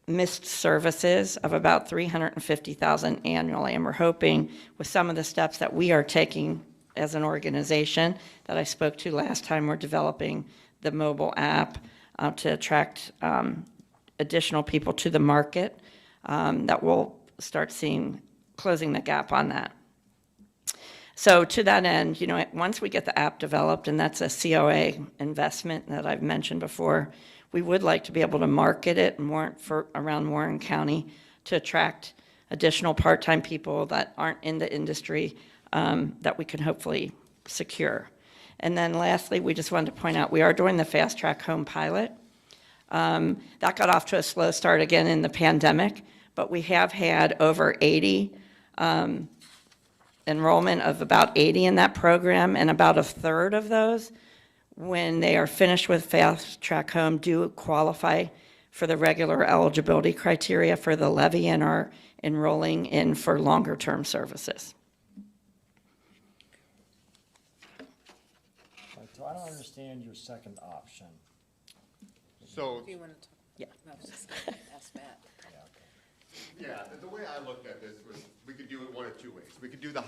Speaker 5: missed services of about $350,000 annually. And we're hoping with some of the steps that we are taking as an organization that I spoke to last time, we're developing the mobile app to attract additional people to the market, that we'll start closing the gap on that. So to that end, once we get the app developed, and that's a COA investment that I've mentioned before, we would like to be able to market it around Warren County to attract additional part-time people that aren't in the industry that we can hopefully secure. And then lastly, we just wanted to point out, we are doing the Fast Track Home Pilot. That got off to a slow start again in the pandemic, but we have had over 80 enrollment of about 80 in that program, and about a third of those, when they are finished with Fast Track Home, do qualify for the regular eligibility criteria for the levy and are enrolling in for longer term services.
Speaker 6: So I don't understand your second option.
Speaker 3: So,
Speaker 7: Do you want to talk?
Speaker 5: Yeah.
Speaker 7: No, I was just going to ask Matt.
Speaker 3: yeah, the way I looked at this was, we could do it one of two ways. We could do the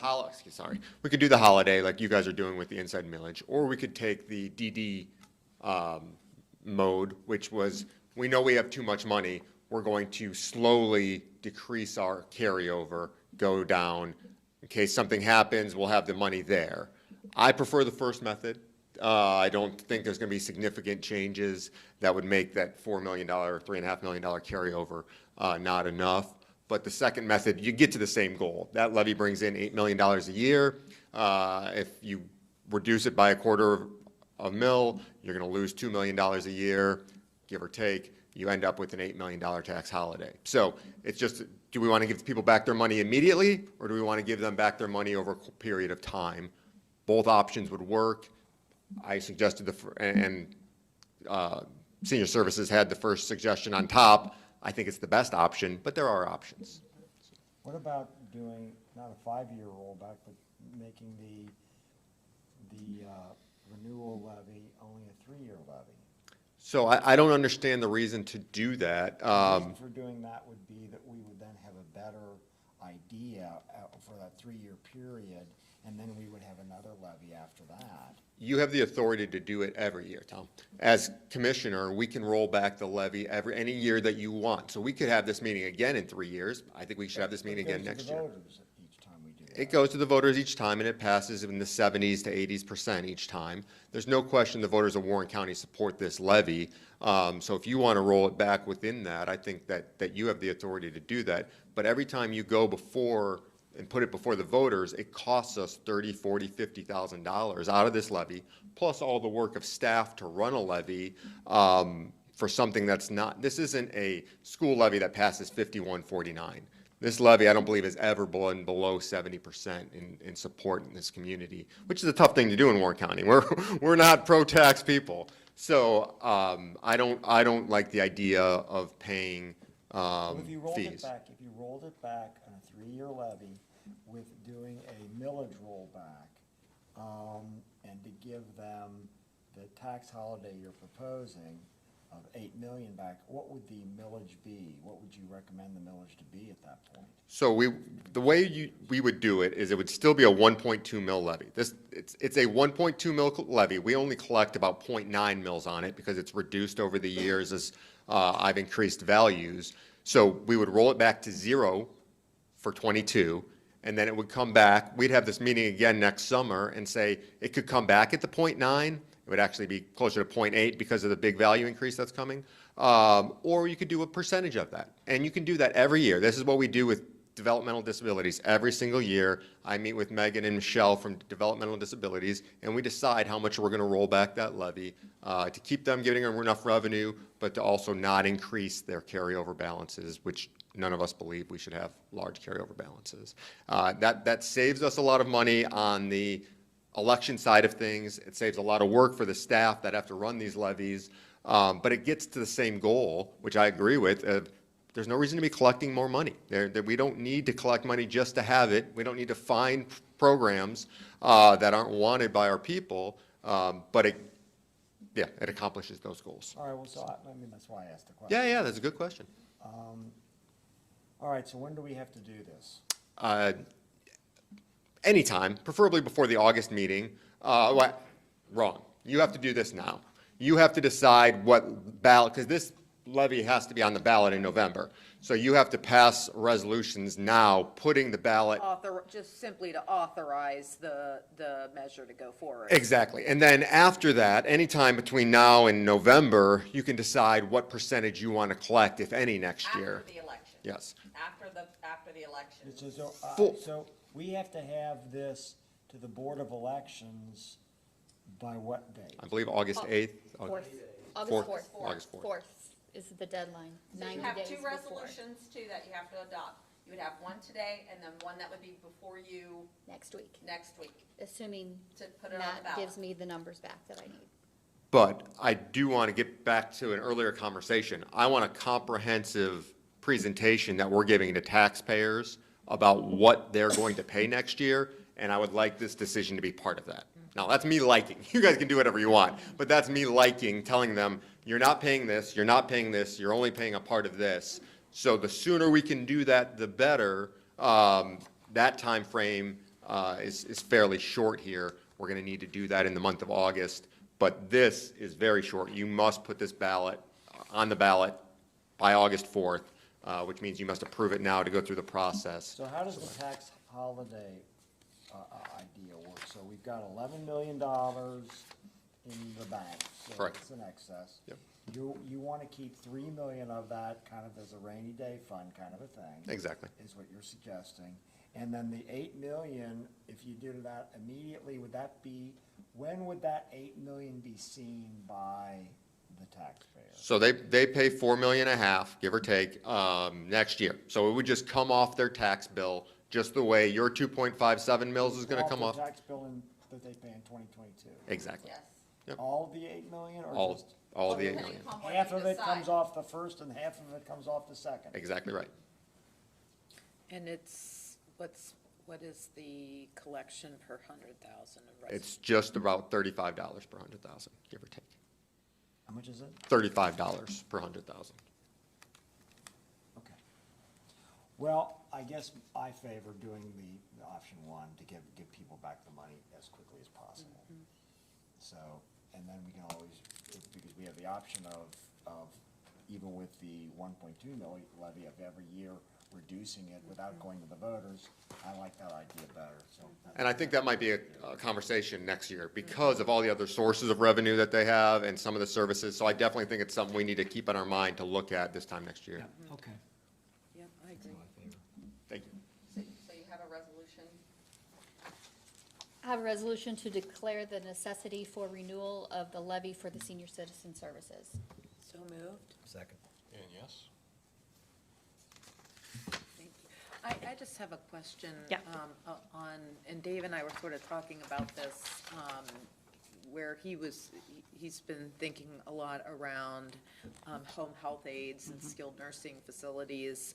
Speaker 3: we could do the holiday like you guys are doing with the inside millage, or we could take the DD mode, which was, we know we have too much money, we're going to slowly decrease our carryover, go down. In case something happens, we'll have the money there. I prefer the first method. I don't think there's going to be significant changes that would make that $4 million, $3.5 million carryover not enough. But the second method, you get to the same goal. That levy brings in $8 million a year. If you reduce it by $0.25 mil, you're going to lose $2 million a year, give or take. You end up with an $8 million tax holiday. So it's just, do we want to give people back their money immediately, or do we want to give them back their money over a period of time? Both options would work. I suggested Senior Services had the first suggestion on top. I think it's the best option, but there are options.
Speaker 6: What about doing not a 5-year rollback, but making the renewal levy only a 3-year levy?
Speaker 3: So I don't understand the reason to do that.
Speaker 6: The reason for doing that would be that we would then have a better idea for that 3-year period, and then we would have another levy after that.
Speaker 3: You have the authority to do it every year, Tom. As commissioner, we can roll back the levy any year that you want. So we could have this meeting again in 3 years. I think we should have this meeting again next year. It goes to the voters each time, and it passes in the 70s to 80% each time. There's no question the voters of Warren County support this levy. So if you want to roll it back within that, I think that you have the authority to do that. But every time you go before and put it before the voters, it costs us $30,000, $40,000, $50,000 out of this levy, plus all the work of staff to run a levy for something that's not, this isn't a school levy that passes 51-49. This levy, I don't believe, has ever been below 70% in support in this community, which is a tough thing to do in Warren County. We're not pro-tax people. So I don't like the idea of paying
Speaker 6: If you rolled
Speaker 3: fees.
Speaker 6: if you rolled it back on a 3-year levy with doing a millage rollback, and to give them the tax holiday you're proposing, of 8 million back, what would the millage be? What would you recommend the millage to be at that point?
Speaker 3: So the way we would do it is it would still be a 1.2 mil levy. It's a 1.2 mil levy. We only collect about 0.9 mils on it because it's reduced over the years as I've increased values. So we would roll it back to 0 for 22, and then it would come back. We'd have this meeting again next summer and say it could come back at the 0.9. It would actually be closer to 0.8 because of the big value increase that's coming. Or you could do a percentage of that. And you can do that every year. This is what we do with developmental disabilities. Every single year, I meet with Megan and Michelle from developmental disabilities, and we decide how much we're going to roll back that levy to keep them getting enough revenue, but to also not increase their carryover balances, which none of us believe we should have large carryover balances. That saves us a lot of money on the election side of things. It saves a lot of work for the staff that have to run these levies, but it gets to the same goal, which I agree with. There's no reason to be collecting more money. We don't need to collect money just to have it. We don't need to find programs that aren't wanted by our people, but it accomplishes those goals.
Speaker 6: All right, well, so that's why I asked the question.
Speaker 3: Yeah, that's a good question.
Speaker 6: All right, so when do we have to do this?
Speaker 3: Anytime, preferably before the August meeting. Wrong. You have to do this now. You have to decide what ballot, because this levy has to be on the ballot in November. So you have to pass resolutions now, putting the ballot.
Speaker 7: Just simply to authorize the measure to go forward.
Speaker 3: Exactly. And then after that, anytime between now and November, you can decide what percentage you want to collect, if any, next year.
Speaker 21: After the election.
Speaker 3: Yes.
Speaker 21: After the election.
Speaker 6: So we have to have this to the Board of Elections by what date?
Speaker 3: I believe August 8th.
Speaker 1: August 4th.
Speaker 3: August 4th.
Speaker 1: 4th is the deadline,
Speaker 21: So
Speaker 1: 90
Speaker 21: you have
Speaker 1: days
Speaker 21: two
Speaker 1: before.
Speaker 21: resolutions too that you have to adopt. You would have one today and then one that would be before you
Speaker 1: Next week,
Speaker 21: next week
Speaker 1: assuming
Speaker 21: to put it on the
Speaker 1: Matt
Speaker 21: ballot.
Speaker 1: gives me the numbers back that I need.
Speaker 3: But I do want to get back to an earlier conversation. I want a comprehensive presentation that we're giving to taxpayers about what they're going to pay next year, and I would like this decision to be part of that. Now, that's me liking. You guys can do whatever you want, but that's me liking, telling them, you're not paying this, you're not paying this, you're only paying a part of this. So the sooner we can do that, the better. That time frame is fairly short here. We're going to need to do that in the month of August, but this is very short. You must put this ballot on the ballot by August 4th, which means you must approve it now to go through the process.
Speaker 6: So how does the tax holiday idea work? So we've got $11 million in the bank, so
Speaker 3: Correct.
Speaker 6: it's in excess.
Speaker 3: Yep.
Speaker 6: You want to keep $3 million of that kind of as a rainy day fund kind of a thing.
Speaker 3: Exactly.
Speaker 6: Is what you're suggesting. And then the $8 million, if you did that immediately, when would that $8 million be seen by the taxpayer?
Speaker 3: So they pay $4.5 million, give or take, next year. So it would just come off their tax bill, just the way your 2.57 mils is going to come off.
Speaker 6: The tax bill that they pay in 2022.
Speaker 3: Exactly.
Speaker 21: Yes.
Speaker 3: Yep.
Speaker 6: All the $8 million, or
Speaker 3: All,
Speaker 6: just
Speaker 3: all of the 8 million.
Speaker 21: Upon what
Speaker 6: half
Speaker 21: you
Speaker 6: of it
Speaker 21: decide.
Speaker 6: comes off the first and half of it comes off the second?
Speaker 3: Exactly right.
Speaker 7: And what is the collection per 100,000 of residents?
Speaker 3: It's just about $35 per 100,000, give or take.
Speaker 6: How much is it?
Speaker 3: $35 per 100,000.
Speaker 6: Okay. Well, I guess I favor doing the option one to give people back the money as quickly as possible. So, and then we can always, because we have the option of even with the 1.2 million levy of every year, reducing it without going to the voters. I like that idea better, so.
Speaker 3: And I think that might be a conversation next year because of all the other sources of revenue that they have and some of the services. So I definitely think it's something we need to keep in our mind to look at this time next year.
Speaker 6: Okay.
Speaker 7: Yep, I agree.
Speaker 3: Thank you.
Speaker 21: So you have a resolution?
Speaker 1: I have a resolution to declare the necessity for renewal of the levy for the senior citizen services.
Speaker 7: So moved.
Speaker 9: Second.
Speaker 8: And yes?
Speaker 7: Thank you. I just have a question.
Speaker 5: Yeah.
Speaker 7: On, and Dave and I were sort of talking about this, where he's been thinking a lot around home health aides and skilled nursing facilities.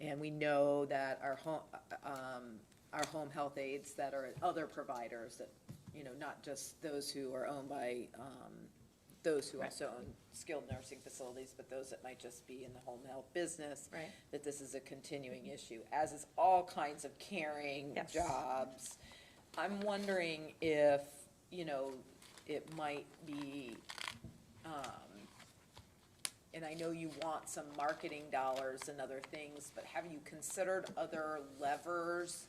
Speaker 7: And we know that our home health aides that are at other providers that, not just those who are owned by those who also own skilled nursing facilities, but those that might just be in the home health business.
Speaker 1: Right.
Speaker 7: That this is a continuing issue, as is all kinds of caring
Speaker 5: Yes.
Speaker 7: jobs. I'm wondering if, you know, it might be, and I know you want some marketing dollars and other things, but have you considered other levers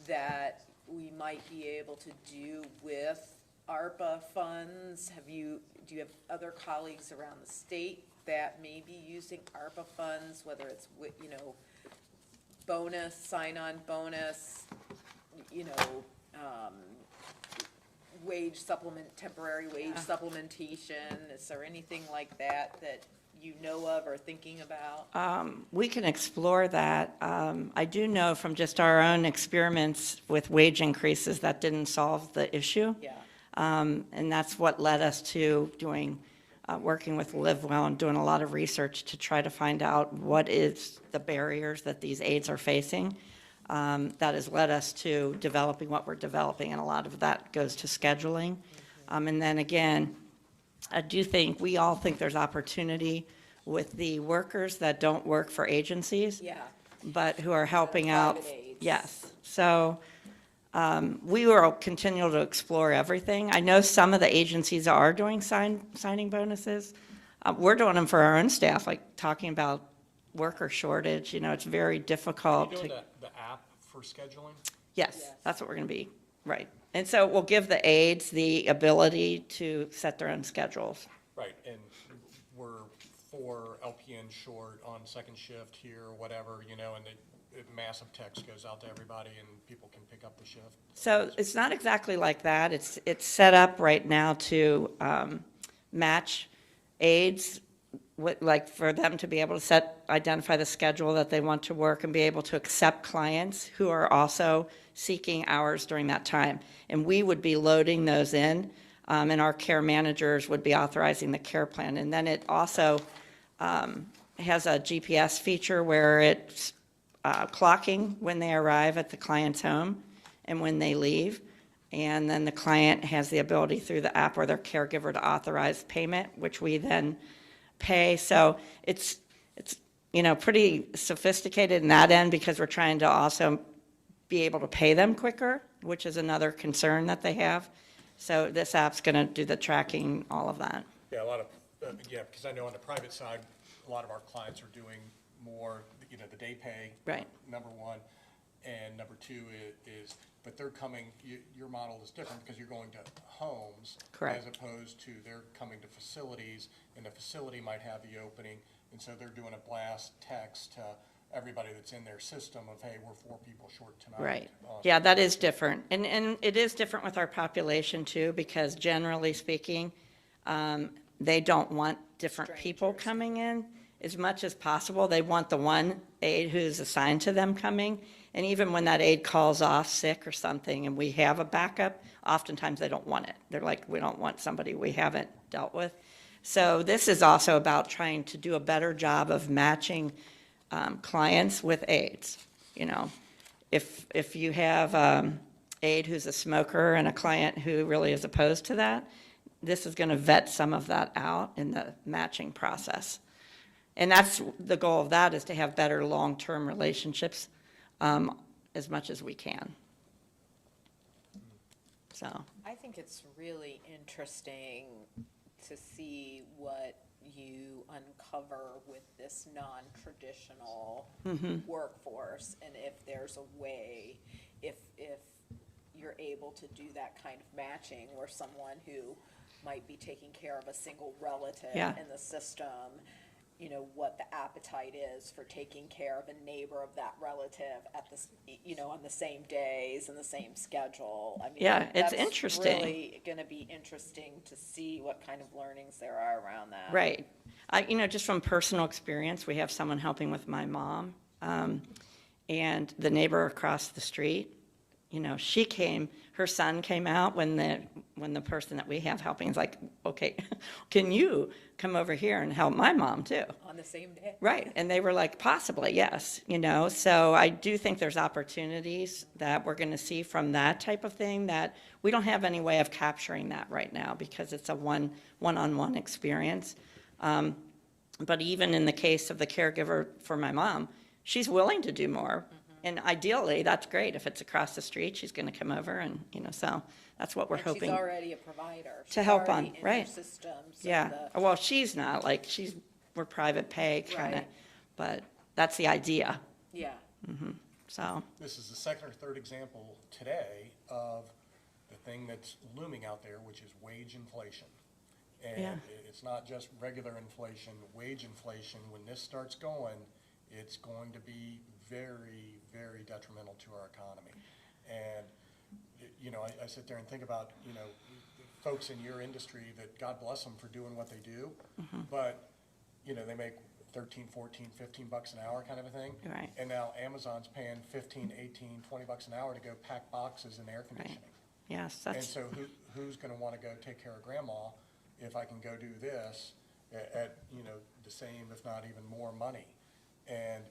Speaker 7: that we might be able to do with ARPA funds? Do you have other colleagues around the state that may be using ARPA funds, whether it's, you know, bonus, sign-on bonus, you know, wage supplement, temporary wage supplementation? Is there anything like that that you know of or thinking about?
Speaker 5: We can explore that. I do know from just our own experiments with wage increases, that didn't solve the issue.
Speaker 7: Yeah.
Speaker 5: And that's what led us to doing, working with LiveWell and doing a lot of research to try to find out what is the barriers that these aides are facing. That has led us to developing what we're developing, and a lot of that goes to scheduling. And then again, I do think, we all think there's opportunity with the workers that don't work for agencies.
Speaker 7: Yeah.
Speaker 5: But who are helping out.
Speaker 7: Private aides.
Speaker 5: Yes. So we will continue to explore everything. I know some of the agencies are doing signing bonuses. We're doing them for our own staff, like talking about worker shortage. You know, it's very
Speaker 8: Are
Speaker 5: difficult
Speaker 8: you
Speaker 5: to.
Speaker 8: doing the app for scheduling?
Speaker 5: Yes, that's what we're going to be, right. And so we'll give the aides the ability to set their own schedules.
Speaker 8: Right, and we're 4 LPN short on second shift here, or whatever, you know, and massive text goes out to everybody and people can pick up the shift.
Speaker 5: So it's not exactly like that. It's set up right now to match aides, like for them to be able to identify the schedule that they want to work and be able to accept clients who are also seeking hours during that time. And we would be loading those in, and our care managers would be authorizing the care plan. And then it also has a GPS feature where it's clocking when they arrive at the client's home and when they leave. And then the client has the ability through the app or their caregiver to authorize payment, which we then pay. So it's you know, pretty sophisticated in that end, because we're trying to also be able to pay them quicker, which is another concern that they have. So this app's going to do the tracking, all of that.
Speaker 8: Yeah, a lot of, because I know on the private side, a lot of our clients are doing more, you know, the day pay.
Speaker 5: Right.
Speaker 8: Number one, and number two is, but they're coming, your model is different because you're going to homes.
Speaker 5: Correct.
Speaker 8: As opposed to they're coming to facilities, and the facility might have the opening, and so they're doing a blast text to everybody that's in their system of, hey, we're 4 people short tonight.
Speaker 5: Right. Yeah, that is different. And it is different with our population too, because generally speaking, they don't want different people coming in as much as possible. They want the one aide who's assigned to them coming. And even when that aide calls off sick or something and we have a backup, oftentimes they don't want it. They're like, we don't want somebody we haven't dealt with. So this is also about trying to do a better job of matching clients with aides. You know, if you have aide who's a smoker and a client who really is opposed to that, this is going to vet some of that out in the matching process. And that's the goal of that, is to have better long-term relationships as much as we can. So
Speaker 7: I think it's really interesting to see what you uncover with this non-traditional workforce, and if there's a way, if you're able to do that kind of matching where someone who might be taking care of a single relative
Speaker 5: Yeah.
Speaker 7: in the system, you know, what the appetite is for taking care of a neighbor of that relative at the, you know, on the same days and the same schedule. I mean,
Speaker 5: Yeah, it's
Speaker 7: that's
Speaker 5: interesting.
Speaker 7: really going to be interesting to see what kind of learnings there are around that.
Speaker 5: right. You know, just from personal experience, we have someone helping with my mom, and the neighbor across the street you know, her son came out when the person that we have helping is like, okay, can you come over here and help my mom too?
Speaker 7: On the same day?
Speaker 5: Right, and they were like, possibly, yes, you know, so I do think there's opportunities that we're gonna see from that type of thing, that we don't have any way of capturing that right now, because it's a one-on-one experience. But even in the case of the caregiver for my mom, she's willing to do more. And ideally, that's great. If it's across the street, she's gonna come over and, you know, so that's what we're
Speaker 7: And
Speaker 5: hoping.
Speaker 7: she's already a provider.
Speaker 5: To
Speaker 7: She's
Speaker 5: help
Speaker 7: already
Speaker 5: on,
Speaker 7: in
Speaker 5: right.
Speaker 7: your systems of
Speaker 5: Yeah,
Speaker 7: the-
Speaker 5: well, she's not, like, we're private pay kinda,
Speaker 7: Right.
Speaker 5: but that's the idea,
Speaker 7: Yeah.
Speaker 5: so.
Speaker 8: This is the second or third example today of the thing that's looming out there, which is wage inflation.
Speaker 5: Yeah.
Speaker 8: And it's not just regular inflation, wage inflation. When this starts going, it's going to be very, very detrimental to our economy. And, you know, I sit there and think about, you know, folks in your industry that, God bless them for doing what they do, but, you know, they make 13, 14, 15 bucks an hour kind of a thing.
Speaker 5: Right.
Speaker 8: And now Amazon's paying 15, 18, 20 bucks an hour to go pack boxes in air conditioning.
Speaker 5: Yes,
Speaker 8: And
Speaker 5: that's,
Speaker 8: so who's gonna wanna go take care of grandma if I can go do this at, you know, the same, if not even more money? And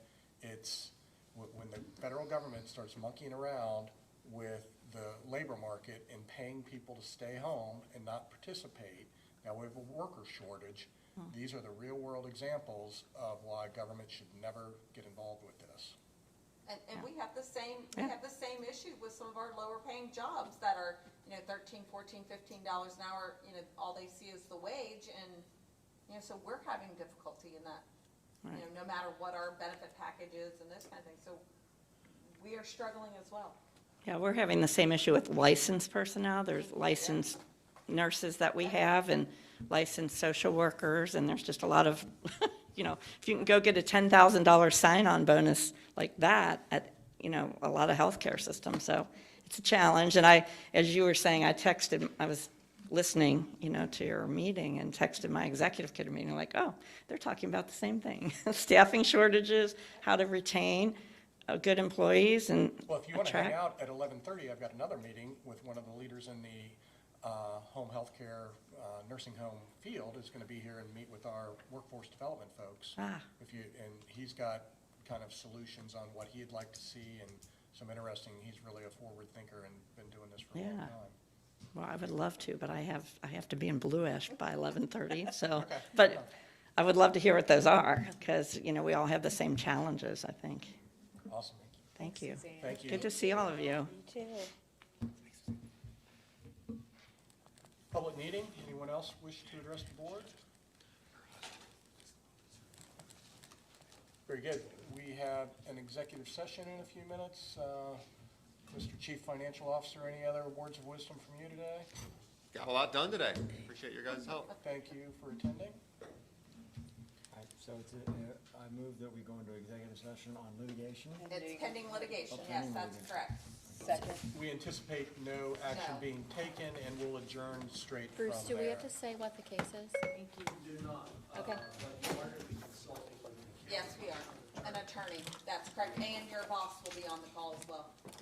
Speaker 8: it's, when the federal government starts monkeying around with the labor market and paying people to stay home and not participate, now we have a worker shortage. These are the real-world examples of why government should never get involved with this.
Speaker 21: And we have the same issue with some of our lower paying jobs that are, you know, $13, $14, $15 an hour, you know, all they see is the wage, and, you know, so we're having difficulty in that. You know, no matter what our benefit package is and this kind of thing, so we are struggling as well.
Speaker 5: yeah, we're having the same issue with licensed personnel. There's licensed nurses that we have and licensed social workers, and there's just a lot of, you know, if you can go get a $10,000 sign-on bonus like that at, you know, a lot of healthcare systems, so it's a challenge. And as you were saying, I was listening, you know, to your meeting and texted my executive committee meeting, like, oh, they're talking about the same thing. Staffing shortages, how to retain good employees and
Speaker 8: Well, if you want to hang
Speaker 5: attract.
Speaker 8: out at 11:30, I've got another meeting with one of the leaders in the home healthcare nursing home field is going to be here and meet with our workforce development folks.
Speaker 5: Ah.
Speaker 8: And he's got kind of solutions on what he'd like to see and some interesting, he's really a forward thinker and been doing this for a long
Speaker 5: Yeah.
Speaker 8: time.
Speaker 5: Well, I would love to, but I have to be in Blue Ash by 11:30, so,
Speaker 8: Okay.
Speaker 5: but I would love to hear what those are, because, you know, we all have the same challenges, I think.
Speaker 8: Awesome.
Speaker 5: Thank you.
Speaker 8: Thank you.
Speaker 5: Good to see all of you.
Speaker 8: Public meeting, anyone else wish to address the board? Very good. We have an executive session in a few minutes. Mr. Chief Financial Officer, any other words of wisdom from you today?
Speaker 3: Got a lot done today. Appreciate your guys' help.
Speaker 8: Thank you for attending.
Speaker 6: So I move that we go into executive session on litigation.
Speaker 21: It's pending litigation,
Speaker 6: Oh,
Speaker 21: yes,
Speaker 6: pending
Speaker 21: that's
Speaker 6: litigation.
Speaker 21: correct.
Speaker 7: Second.
Speaker 8: We anticipate no action
Speaker 21: No.
Speaker 8: being taken, and we'll adjourn straight from there.
Speaker 1: Bruce, do we have to say what the case is?
Speaker 13: Do not.
Speaker 1: Okay.
Speaker 13: But you are going to be consulting with the
Speaker 21: Yes, we are, an attorney, that's correct, and your boss will be on the call as well.
Speaker 13: Okay.